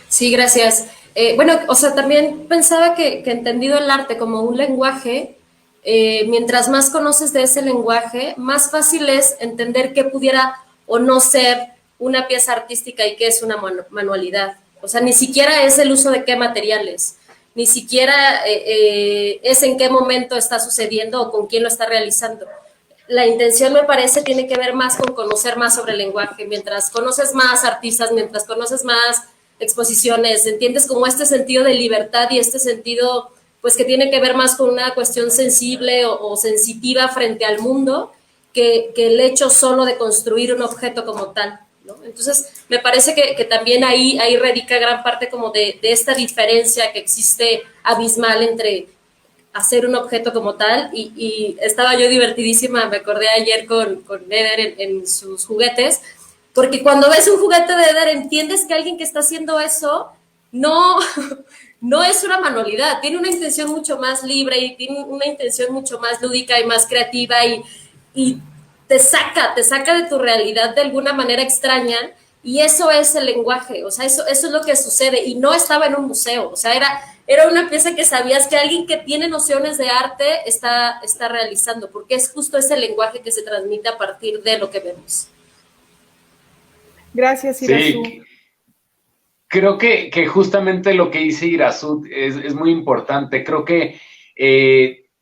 Sí, gracias. Bueno, o sea, también pensaba que entendido el arte como un lenguaje, mientras más conoces de ese lenguaje, más fácil es entender qué pudiera o no ser una pieza artística y qué es una manualidad. O sea, ni siquiera es el uso de qué materiales, ni siquiera es en qué momento está sucediendo o con quién lo está realizando. La intención, me parece, tiene que ver más con conocer más sobre el lenguaje. Mientras conoces más artistas, mientras conoces más exposiciones, entiendes como este sentido de libertad y este sentido, pues, que tiene que ver más con una cuestión sensible o sensitiva frente al mundo que el hecho solo de construir un objeto como tal, ¿no? Entonces, me parece que también ahí radica gran parte como de esta diferencia que existe abismal entre hacer un objeto como tal, y estaba yo divertidísima, me acordé ayer con Eder en sus juguetes, porque cuando ves un juguete de Eder entiendes que alguien que está haciendo eso no, no es una manualidad, tiene una intención mucho más libre y tiene una intención mucho más lúdica y más creativa y te saca de tu realidad de alguna manera extraña, y eso es el lenguaje, o sea, eso es lo que sucede, y no estaba en un museo, o sea, era una pieza que sabías que alguien que tiene nociones de arte está realizando, porque es justo ese lenguaje que se transmite a partir de lo que vemos. Gracias, Irasu. Sí, creo que justamente lo que dice Irasu es muy importante. Creo que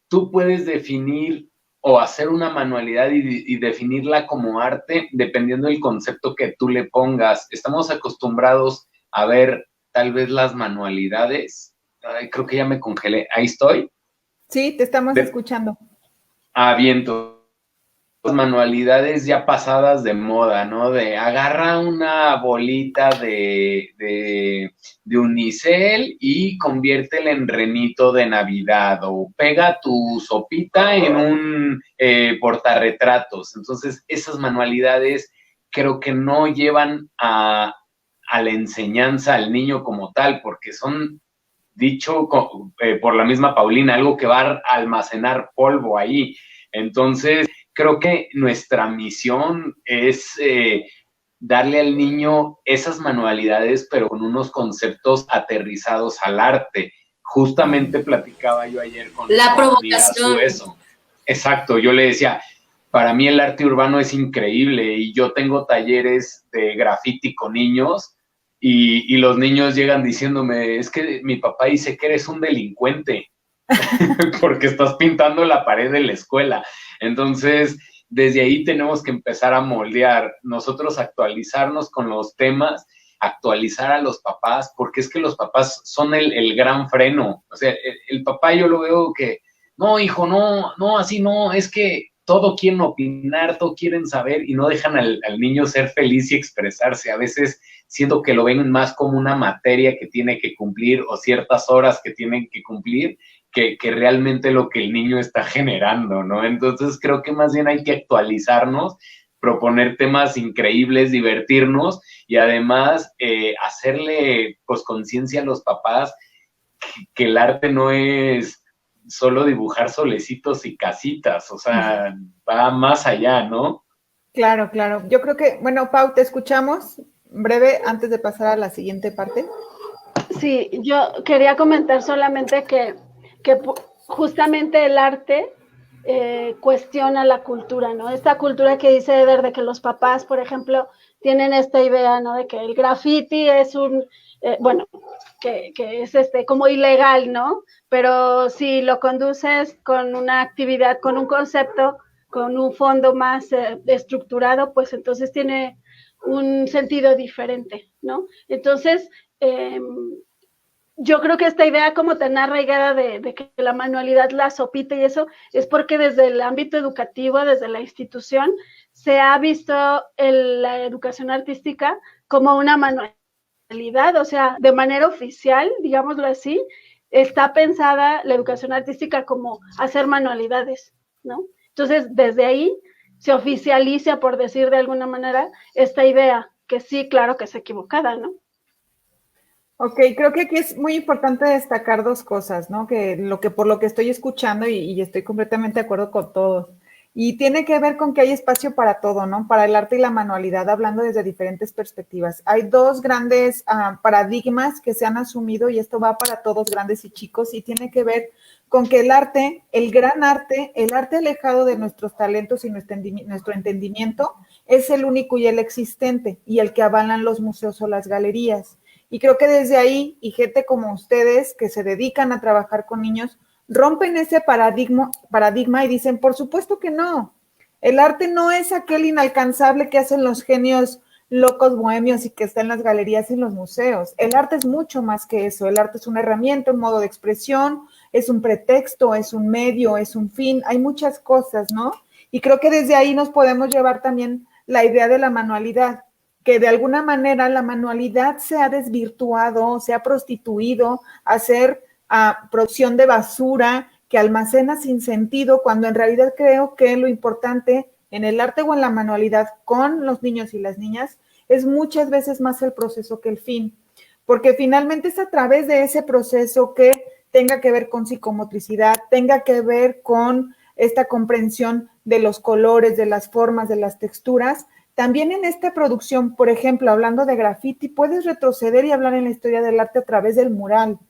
tú puedes definir o hacer una manualidad y definirla como arte dependiendo del concepto que tú le pongas. Estamos acostumbrados a ver tal vez las manualidades. Ay, creo que ya me congelé. ¿Ahí estoy? Sí, te estamos escuchando. Viento. Manualidades ya pasadas de moda, ¿no? De agarra una bolita de unicel y conviértela en renito de Navidad, o pega tu sopita en un portarretratos. Entonces, esas manualidades creo que no llevan a la enseñanza al niño como tal, porque son, dicho por la misma Paulina, algo que va a almacenar polvo ahí. Entonces, creo que nuestra misión es darle al niño esas manualidades, pero con unos conceptos aterrizados al arte. Justamente platicaba yo ayer con la provocación. Eso. Exacto, yo le decía, para mí el arte urbano es increíble y yo tengo talleres de graffiti con niños y los niños llegan diciéndome, es que mi papá dice que eres un delincuente porque estás pintando la pared de la escuela. Entonces, desde ahí tenemos que empezar a moldear, nosotros actualizarnos con los temas, actualizar a los papás, porque es que los papás son el gran freno. O sea, el papá yo lo veo que, no, hijo, no, así no, es que todo quieren opinar, todo quieren saber y no dejan al niño ser feliz y expresarse. A veces siento que lo ven más como una materia que tiene que cumplir o ciertas horas que tienen que cumplir, que realmente lo que el niño está generando, ¿no? Entonces creo que más bien hay que actualizarnos, proponer temas increíbles, divertirnos y además hacerle pues conciencia a los papás que el arte no es solo dibujar solecitos y casitas, o sea, va más allá, ¿no? Claro, claro. Yo creo que, bueno, Pau, te escuchamos breve antes de pasar a la siguiente parte. Sí, yo quería comentar solamente que justamente el arte cuestiona la cultura, ¿no? Esta cultura que dice Eder de que los papás, por ejemplo, tienen esta idea, ¿no? De que el graffiti es bueno, que es como ilegal, ¿no? Pero si lo conduces con una actividad, con un concepto con un fondo más estructurado, pues entonces tiene un sentido diferente, ¿no? Entonces, yo creo que esta idea como tan arraigada de que la manualidad la sopita y eso, es porque desde el ámbito educativo, desde la institución, se ha visto la educación artística como una manualidad, o sea, de manera oficial, digámoslo así, está pensada la educación artística como hacer manualidades, ¿no? Entonces, desde ahí se oficializa, por decir de alguna manera, esta idea, que sí, claro que es equivocada, ¿no? Ok, creo que aquí es muy importante destacar dos cosas, ¿no? Por lo que estoy escuchando y estoy completamente de acuerdo con todos. Y tiene que ver con que hay espacio para todo, ¿no? Para el arte y la manualidad, hablando desde diferentes perspectivas. Hay dos grandes paradigmas que se han asumido y esto va para todos, grandes y chicos, y tiene que ver con que el arte, el gran arte, el arte alejado de nuestros talentos y nuestro entendimiento, es el único y el existente y el que avalan los museos o las galerías. Y creo que desde ahí, y gente como ustedes que se dedican a trabajar con niños, rompen ese paradigma y dicen, por supuesto que no. El arte no es aquel inalcanzable que hacen los genios locos bohemios y que está en las galerías y en los museos. El arte es mucho más que eso. El arte es una herramienta, un modo de expresión, es un pretexto, es un medio, es un fin. Hay muchas cosas, ¿no? Y creo que desde ahí nos podemos llevar también la idea de la manualidad, que de alguna manera la manualidad se ha desvirtuado, se ha prostituido a ser producción de basura que almacena sin sentido, cuando en realidad creo que lo importante en el arte o en la manualidad con los niños y las niñas es muchas veces más el proceso que el fin, porque finalmente es a través de ese proceso que tenga que ver con psicomotricidad, tenga que ver con esta comprensión de los colores, de las formas, de las texturas. También en esta producción, por ejemplo, hablando de graffiti, puedes retroceder y hablar en la historia del arte a través del mural.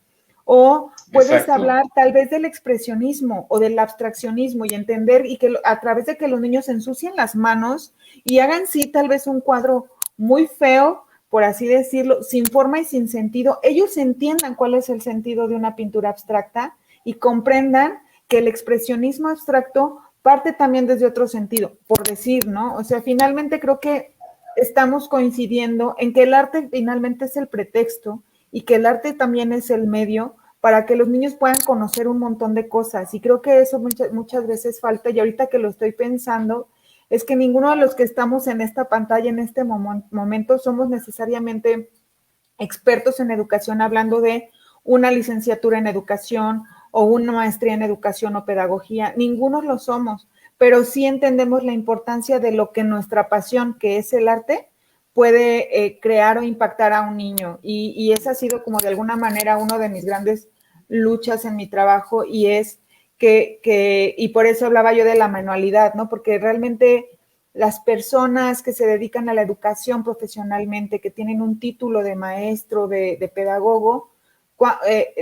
O puedes hablar tal vez del expresionismo o del abstraccionismo y entender y que a través de que los niños ensucien las manos y hagan sí tal vez un cuadro muy feo, por así decirlo, sin forma y sin sentido, ellos entiendan cuál es el sentido de una pintura abstracta y comprendan que el expresionismo abstracto parte también desde otro sentido, por decir, ¿no? O sea, finalmente creo que estamos coincidiendo en que el arte finalmente es el pretexto y que el arte también es el medio para que los niños puedan conocer un montón de cosas. Y creo que eso muchas veces falta, y ahorita que lo estoy pensando, es que ninguno de los que estamos en esta pantalla en este momento somos necesariamente expertos en educación, hablando de una licenciatura en educación o una maestría en educación o pedagogía. Ninguno lo somos, pero sí entendemos la importancia de lo que nuestra pasión, que es el arte, puede crear o impactar a un niño. Y esa ha sido como de alguna manera una de mis grandes luchas en mi trabajo, y es y por eso hablaba yo de la manualidad, ¿no? Porque realmente las personas que se dedican a la educación profesionalmente, que tienen un título de maestro, de pedagogo,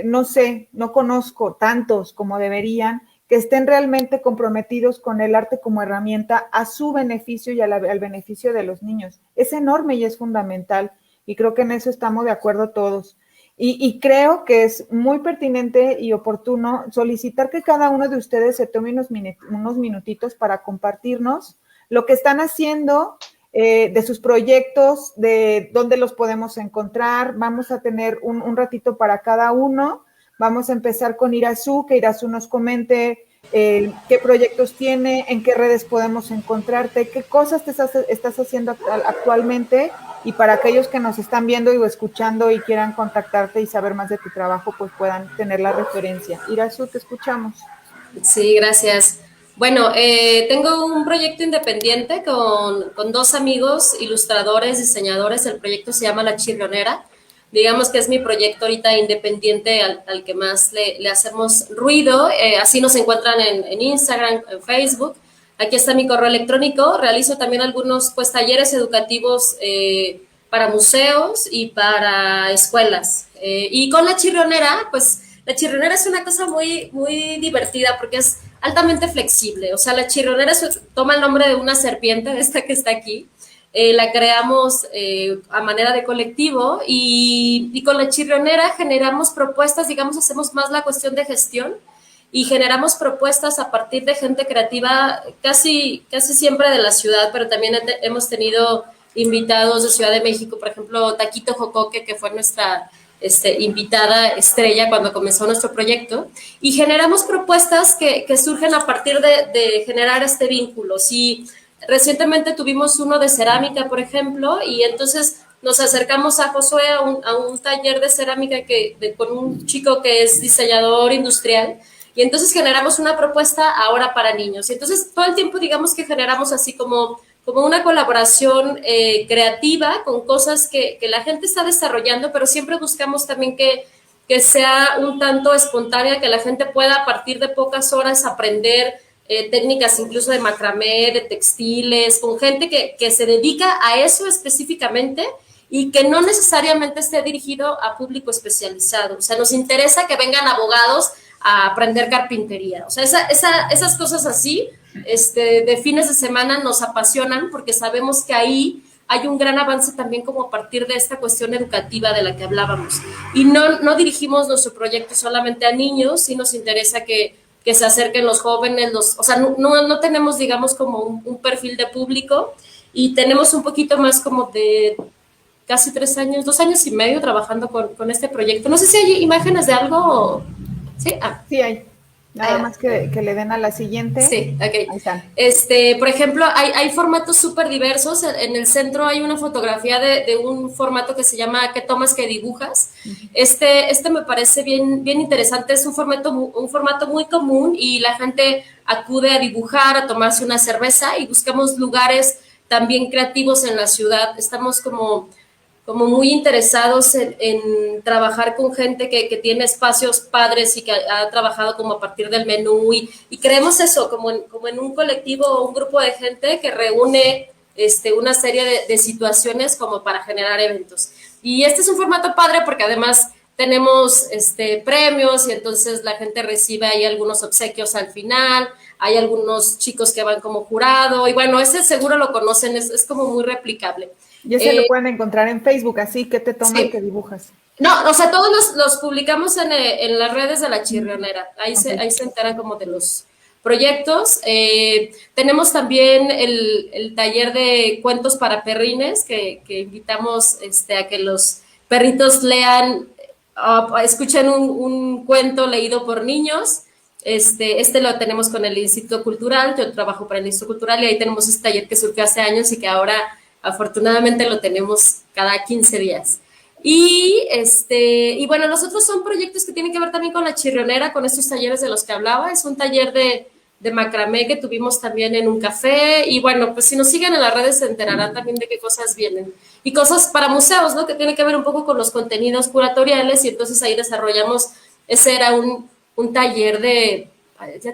no sé, no conozco tantos como deberían, que estén realmente comprometidos con el arte como herramienta a su beneficio y al beneficio de los niños. Es enorme y es fundamental, y creo que en eso estamos de acuerdo todos. Y creo que es muy pertinente y oportuno solicitar que cada uno de ustedes se tome unos minutitos para compartirnos lo que están haciendo, de sus proyectos, de dónde los podemos encontrar. Vamos a tener un ratito para cada uno. Vamos a empezar con Irazu, que Irazu nos comente qué proyectos tiene, en qué redes podemos encontrarte, qué cosas estás haciendo actualmente, y para aquellos que nos están viendo o escuchando y quieran contactarte y saber más de tu trabajo, pues puedan tener la referencia. Irazu, te escuchamos. Sí, gracias. Bueno, tengo un proyecto independiente con dos amigos, ilustradores, diseñadores. El proyecto se llama La Chirrionera. Digamos que es mi proyecto ahorita independiente al que más le hacemos ruido. Así nos encuentran en Instagram, en Facebook. Aquí está mi correo electrónico. Realizo también algunos talleres educativos para museos y para escuelas. Y con La Chirrionera, pues la chirrionera es una cosa muy, muy divertida porque es altamente flexible. O sea, la chirrionera toma el nombre de una serpiente, de esta que está aquí. La creamos a manera de colectivo y con la chirrionera generamos propuestas, digamos, hacemos más la cuestión de gestión y generamos propuestas a partir de gente creativa casi siempre de la ciudad, pero también hemos tenido invitados de Ciudad de México, por ejemplo, Taquito Jocoque, que fue nuestra invitada estrella cuando comenzó nuestro proyecto, y generamos propuestas que surgen a partir de generar este vínculo. Sí, recientemente tuvimos uno de cerámica, por ejemplo, y entonces nos acercamos a Josué a un taller de cerámica con un chico que es diseñador industrial, y entonces generamos una propuesta ahora para niños. Y entonces todo el tiempo digamos que generamos así como una colaboración creativa con cosas que la gente está desarrollando, pero siempre buscamos también que sea un tanto espontánea, que la gente pueda a partir de pocas horas aprender técnicas incluso de macramé, de textiles, con gente que se dedica a eso específicamente y que no necesariamente esté dirigido a público especializado. O sea, nos interesa que vengan abogados a aprender carpintería. O sea, esas cosas así de fines de semana nos apasionan porque sabemos que ahí hay un gran avance también como a partir de esta cuestión educativa de la que hablábamos. Y no dirigimos nuestro proyecto solamente a niños, sí nos interesa que se acerquen los jóvenes, o sea, no tenemos, digamos, como un perfil de público, y tenemos un poquito más como de casi 3 años, 2 años y medio trabajando con este proyecto. No sé si hay imágenes de algo o... ¿Sí? Sí hay. Nada más que le den a la siguiente. Sí, ok. Ahí están. Por ejemplo, hay formatos súper diversos. En el centro hay una fotografía de un formato que se llama ¿Qué tomas, qué dibujas? Me parece bien interesante. Es un formato muy común y la gente acude a dibujar, a tomarse una cerveza, y buscamos lugares también creativos en la ciudad. Estamos como muy interesados en trabajar con gente que tiene espacios padres y que ha trabajado como a partir del menú, y creemos eso, como en un colectivo o un grupo de gente que reúne una serie de situaciones como para generar eventos. Y este es un formato padre porque además tenemos premios, y entonces la gente recibe ahí algunos obsequios al final, hay algunos chicos que van como jurado, y bueno, ese seguro lo conocen, es como muy replicable. Y ese lo pueden encontrar en Facebook, así que te toman, sí, que dibujas. No, o sea, todos los publicamos en las redes de La Chirrionera. Ahí se enteran como de los proyectos. Tenemos también el taller de cuentos para perrines, que invitamos a que los perritos lean, escuchen un cuento leído por niños. Lo tenemos con el Instituto Cultural. Yo trabajo para el Instituto Cultural y ahí tenemos este taller que surgió hace años y que ahora afortunadamente lo tenemos cada 15 días. Y bueno, los otros son proyectos que tienen que ver también con La Chirrionera, con estos talleres de los que hablaba. Es un taller de macramé que tuvimos también en un café. Y bueno, pues si nos siguen en las redes se enterarán también de qué cosas vienen. Y cosas para museos, ¿no? Que tiene que ver un poco con los contenidos curatoriales, y entonces ahí desarrollamos, ese era un taller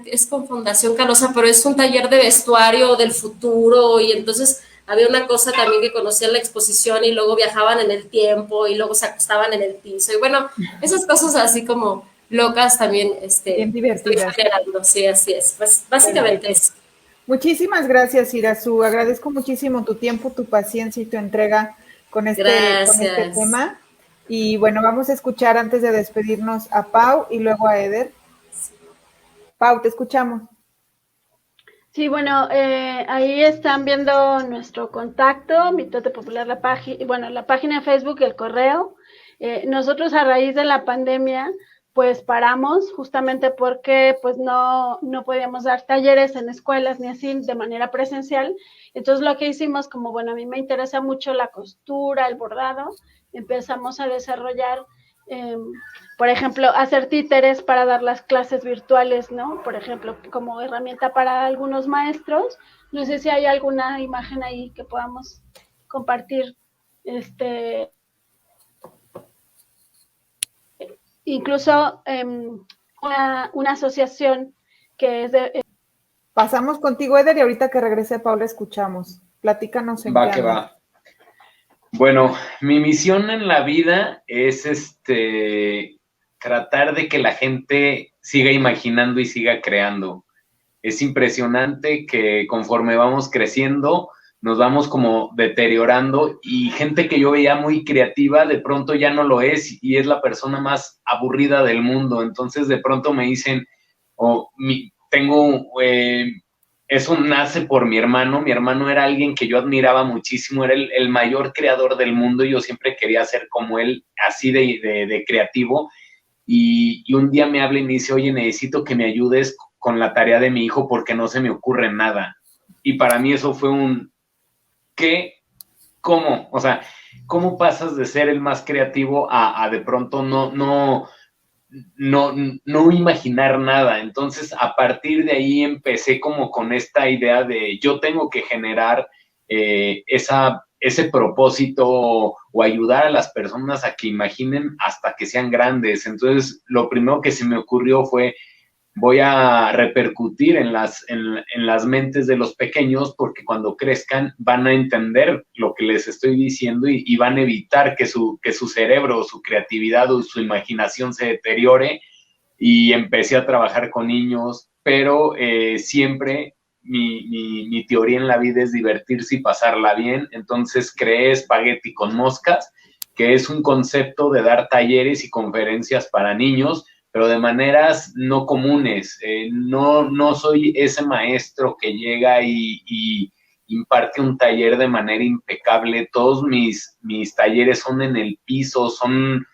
es con Fundación Calosa, pero es un taller de vestuario del futuro, y entonces había una cosa también que conocían la exposición y luego viajaban en el tiempo y luego se acostaban en el piso. Y bueno, esas cosas así como locas también. Bien divertidas. Sí, así es. Pues básicamente eso. Muchísimas gracias, Irazu. Agradezco muchísimo tu tiempo, tu paciencia y tu entrega con este tema. Y bueno, vamos a escuchar antes de despedirnos a Pau y luego a Eder. Pau, te escuchamos. Sí, bueno, ahí están viendo nuestro contacto, Mitote Popular, la página de Facebook y el correo. Nosotros a raíz de la pandemia, pues paramos justamente porque pues no podíamos dar talleres en escuelas ni así de manera presencial. Entonces lo que hicimos, como bueno, a mí me interesa mucho la costura, el bordado, empezamos a desarrollar, por ejemplo, hacer títeres para dar las clases virtuales, ¿no? Por ejemplo, como herramienta para algunos maestros. No sé si hay alguna imagen ahí que podamos compartir. Incluso una asociación que es de... Pasamos contigo, Eder, y ahorita que regrese Paula escuchamos. Platícanos en qué va. Bueno, mi misión en la vida es tratar de que la gente siga imaginando y siga creando. Es impresionante que conforme vamos creciendo, nos vamos como deteriorando, y gente que yo veía muy creativa, de pronto ya no lo es, y es la persona más aburrida del mundo. Entonces de pronto me dicen, eso nace por mi hermano era alguien que yo admiraba muchísimo, era el mayor creador del mundo, y yo siempre quería ser como él, así de creativo, y un día me habla y me dice, oye, necesito que me ayudes con la tarea de mi hijo porque no se me ocurre nada. Y para mí eso fue ¿qué? ¿Cómo? O sea, ¿cómo pasas de ser el más creativo a de pronto no imaginar nada? Entonces, a partir de ahí empecé como con esta idea de yo tengo que generar ese propósito o ayudar a las personas a que imaginen hasta que sean grandes. Entonces, lo primero que se me ocurrió fue, voy a repercutir en las mentes de los pequeños, porque cuando crezcan van a entender lo que les estoy diciendo y van a evitar que su cerebro, su creatividad o su imaginación se deteriore. Y empecé a trabajar con niños, pero siempre mi teoría en la vida es divertirse y pasarla bien. Entonces creé Espagueti con Moscas, que es un concepto de dar talleres y conferencias para niños, pero de maneras no comunes. No soy ese maestro que llega y imparte un taller de manera impecable. Todos mis talleres son en el piso, son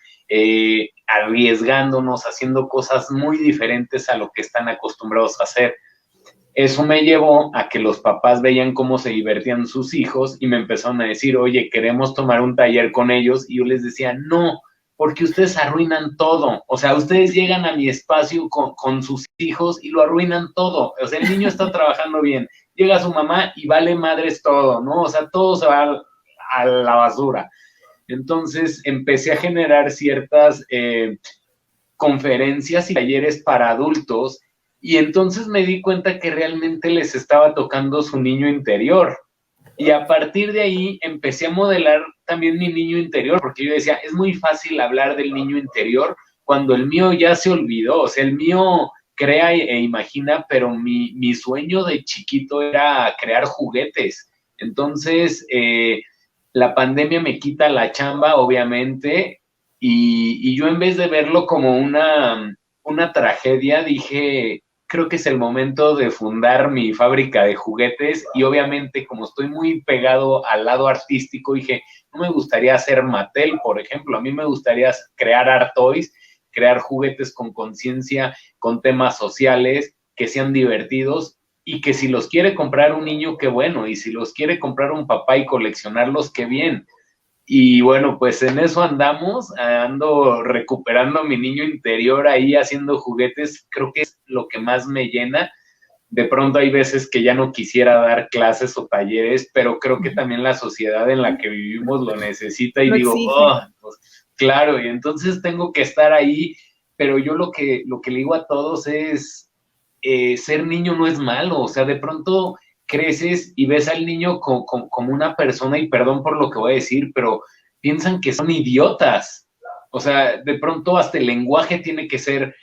arriesgándonos, haciendo cosas muy diferentes a lo que están acostumbrados a hacer. Eso me llevó a que los papás veían cómo se divertían sus hijos y me empezaron a decir, oye, queremos tomar un taller con ellos, y yo les decía, no, porque ustedes arruinan todo. O sea, ustedes llegan a mi espacio con sus hijos y lo arruinan todo. O sea, el niño está trabajando bien, llega su mamá y vale madres todo, ¿no? O sea, todo se va a la basura. Entonces empecé a generar ciertas conferencias y talleres para adultos, y entonces me di cuenta que realmente les estaba tocando su niño interior. Y a partir de ahí empecé a modelar también mi niño interior, porque yo decía, es muy fácil hablar del niño interior cuando el mío ya se olvidó. O sea, el mío crea e imagina, pero mi sueño de chiquito era crear juguetes. Entonces, la pandemia me quita la chamba, obviamente, y yo, en vez de verlo como una tragedia, dije, creo que es el momento de fundar mi fábrica de juguetes. Y obviamente, como estoy muy pegado al lado artístico, dije, no me gustaría hacer Mattel, por ejemplo. A mí me gustaría crear Art Toys, crear juguetes con conciencia, con temas sociales, que sean divertidos, y que si los quiere comprar un niño, qué bueno, y si los quiere comprar un papá y coleccionarlos, qué bien. Y bueno, pues en eso andamos, ando recuperando mi niño interior ahí haciendo juguetes. Creo que es lo que más me llena. De pronto hay veces que ya no quisiera dar clases o talleres, pero creo que también la sociedad en la que vivimos lo necesita, y digo, oh, pues, claro, y entonces tengo que estar ahí. Pero yo lo que le digo a todos es, ser niño no es malo. O sea, de pronto creces y ves al niño como una persona, y perdón por lo que voy a decir, pero piensan que son idiotas. O sea, de pronto hasta el lenguaje tiene que ser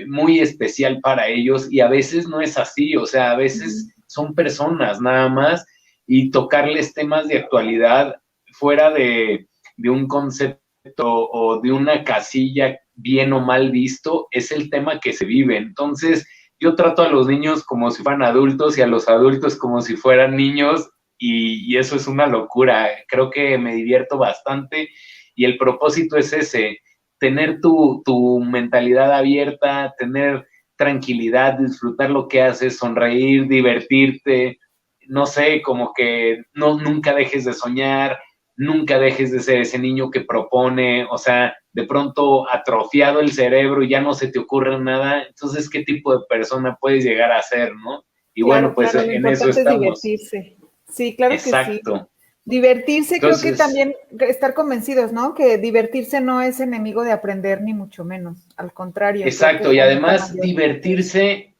muy especial para ellos, y a veces no es así. O sea, a veces son personas nada más, y tocarles temas de actualidad fuera de un concepto o de una casilla bien o mal visto, es el tema que se vive. Entonces, yo trato a los niños como si fueran adultos y a los adultos como si fueran niños, y eso es una locura. Creo que me divierto bastante, y el propósito es ese, tener tu mentalidad abierta, tener tranquilidad, disfrutar lo que haces, sonreír, divertirte, no sé, como que nunca dejes de soñar, nunca dejes de ser ese niño que propone. O sea, de pronto atrofiado el cerebro y ya no se te ocurre nada, entonces, ¿qué tipo de persona puedes llegar a ser, no? Y claro, bueno, pues claro, en eso estamos. Es divertirse. Sí, claro. Exacto. Que sí. Divertirse, entonces, creo que también estar convencidos, ¿no? Que divertirse no es enemigo de aprender, ni mucho menos, al contrario. Exacto, y además divertirse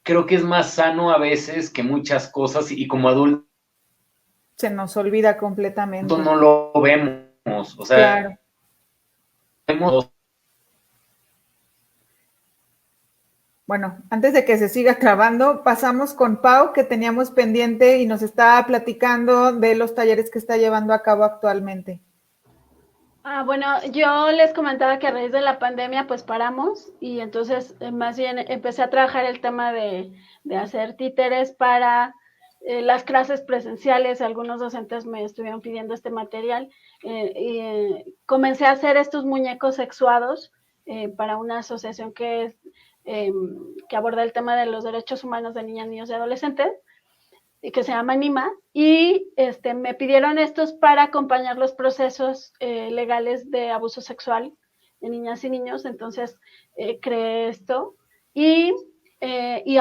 creo que es más sano a veces que muchas cosas, y como adultos se nos olvida completamente. No lo vemos, o sea, claro. Vemos. Bueno, antes de que se siga grabando, pasamos con Pau, que teníamos pendiente y nos estaba platicando de los talleres que está llevando a cabo actualmente. Bueno, yo les comentaba que a raíz de la pandemia pues paramos y entonces más bien empecé a trabajar el tema de hacer títeres para las clases presenciales. Algunos docentes me estuvieron pidiendo este material y comencé a hacer estos muñecos sexuados para una asociación que aborda el tema de los derechos humanos de niñas, niños y adolescentes, que se llama Anima, y me pidieron estos para acompañar los procesos legales de abuso sexual de niñas y niños. Entonces creé esto y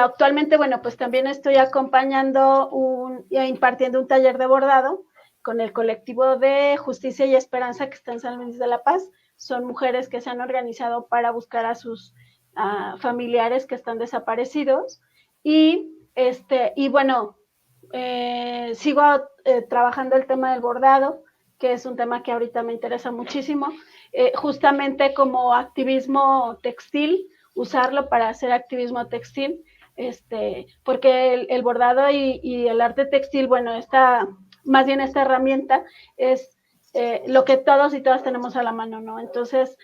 actualmente, bueno, pues también estoy acompañando impartiendo un taller de bordado con el colectivo de Justicia y Esperanza que está en San Luis de la Paz. Son mujeres que se han organizado para buscar a sus familiares que están desaparecidos y bueno, sigo trabajando el tema del bordado, que es un tema que ahorita me interesa muchísimo, justamente como activismo textil, usarlo para hacer activismo textil, porque el bordado y el arte textil, bueno, más bien esta herramienta es lo que todos y todas tenemos a la mano, ¿no? Entonces,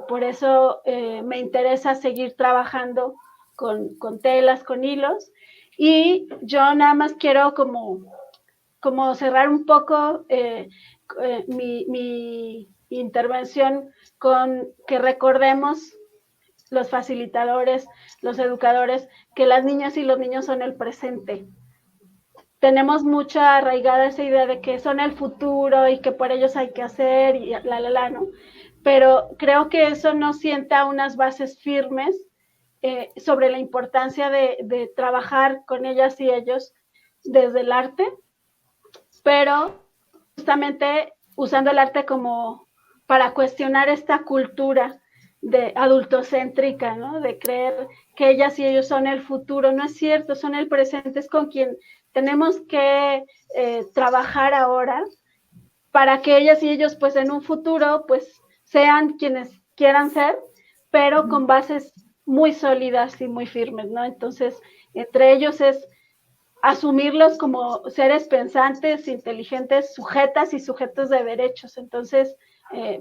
por eso me interesa seguir trabajando con telas, con hilos. Y yo nada más quiero como cerrar un poco mi intervención con que recordemos los facilitadores, los educadores, que las niñas y los niños son el presente. Tenemos mucha arraigada esa idea de que son el futuro y que por ellos hay que hacer y ¿no? Pero creo que eso no sienta unas bases firmes sobre la importancia de trabajar con ellas y ellos desde el arte, pero justamente usando el arte como para cuestionar esta cultura de adultocéntrica, ¿no? De creer que ellas y ellos son el futuro. No es cierto, son el presente, es con quien tenemos que trabajar ahora para que ellas y ellos pues en un futuro pues sean quienes quieran ser, pero con bases muy sólidas y muy firmes, ¿no? Entonces, entre ellos es asumirlos como seres pensantes, inteligentes, sujetas y sujetos de derechos. Entonces,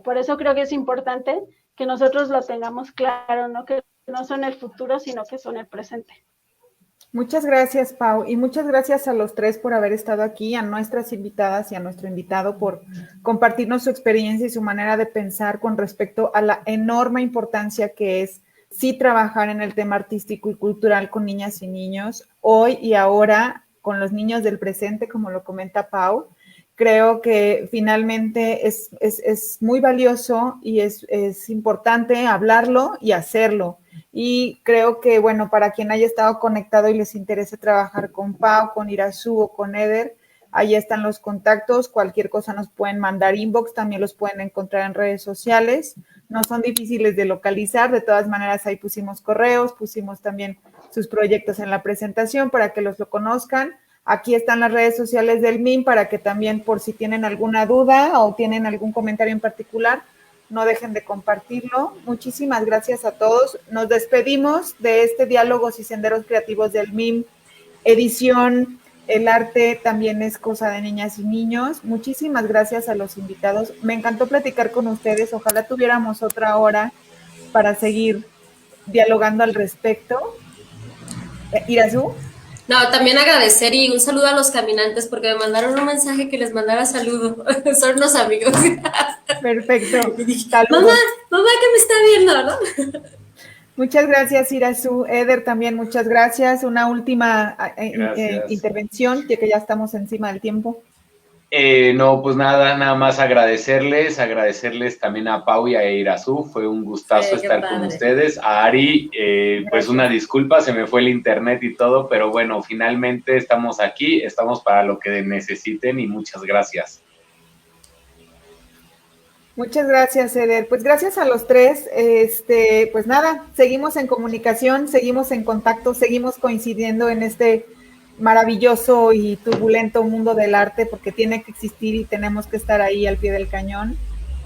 por eso creo que es importante que nosotros lo tengamos claro, ¿no? Que no son el futuro, sino que son el presente. Muchas gracias, Pau, y muchas gracias a los tres por haber estado aquí, a nuestras invitadas y a nuestro invitado por compartirnos su experiencia y su manera de pensar con respecto a la enorme importancia que es sí trabajar en el tema artístico y cultural con niñas y niños, hoy y ahora con los niños del presente, como lo comenta Pau. Creo que finalmente es muy valioso y es importante hablarlo y hacerlo. Y creo que, bueno, para quien haya estado conectado y les interese trabajar con Pau, con Irazú o con Eder, ahí están los contactos. Cualquier cosa nos pueden mandar inbox, también los pueden encontrar en redes sociales. No son difíciles de localizar, de todas maneras ahí pusimos correos, pusimos también sus proyectos en la presentación para que los lo conozcan. Aquí están las redes sociales del MIM para que también, por si tienen alguna duda o tienen algún comentario en particular, no dejen de compartirlo. Muchísimas gracias a todos. Nos despedimos de este Diálogos y Senderos Creativos del MIM, edición El arte también es cosa de niñas y niños. Muchísimas gracias a los invitados. Me encantó platicar con ustedes. Ojalá tuviéramos otra hora para seguir dialogando al respecto. ¿Irazú? No, también agradecer y un saludo a los caminantes porque me mandaron un mensaje que les mandara saludo. Son unos amigos. Perfecto. Y dije, mamá que me está viendo, ¿no? Muchas gracias, Irazú. Eder, también muchas gracias. Una última intervención, ya que ya estamos encima del tiempo. No, pues nada más agradecerles también a Pau y a Irazú, fue un gustazo estar con ustedes. A Ari, pues una disculpa, se me fue el internet y todo, pero bueno, finalmente estamos aquí, estamos para lo que necesiten y muchas gracias. Muchas gracias, Eder. Pues gracias a los tres. Pues nada, seguimos en comunicación, seguimos en contacto, seguimos coincidiendo en este maravilloso y turbulento mundo del arte, porque tiene que existir y tenemos que estar ahí al pie del cañón,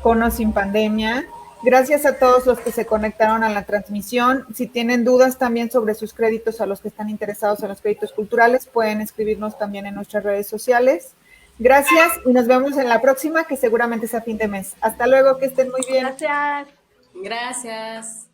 con o sin pandemia. Gracias a todos los que se conectaron a la transmisión. Si tienen dudas también sobre sus créditos, a los que están interesados en los créditos culturales, pueden escribirnos también en nuestras redes sociales. Gracias y nos vemos en la próxima, que seguramente es a fin de mes. Hasta luego, que estén muy bien. Gracias. Gracias.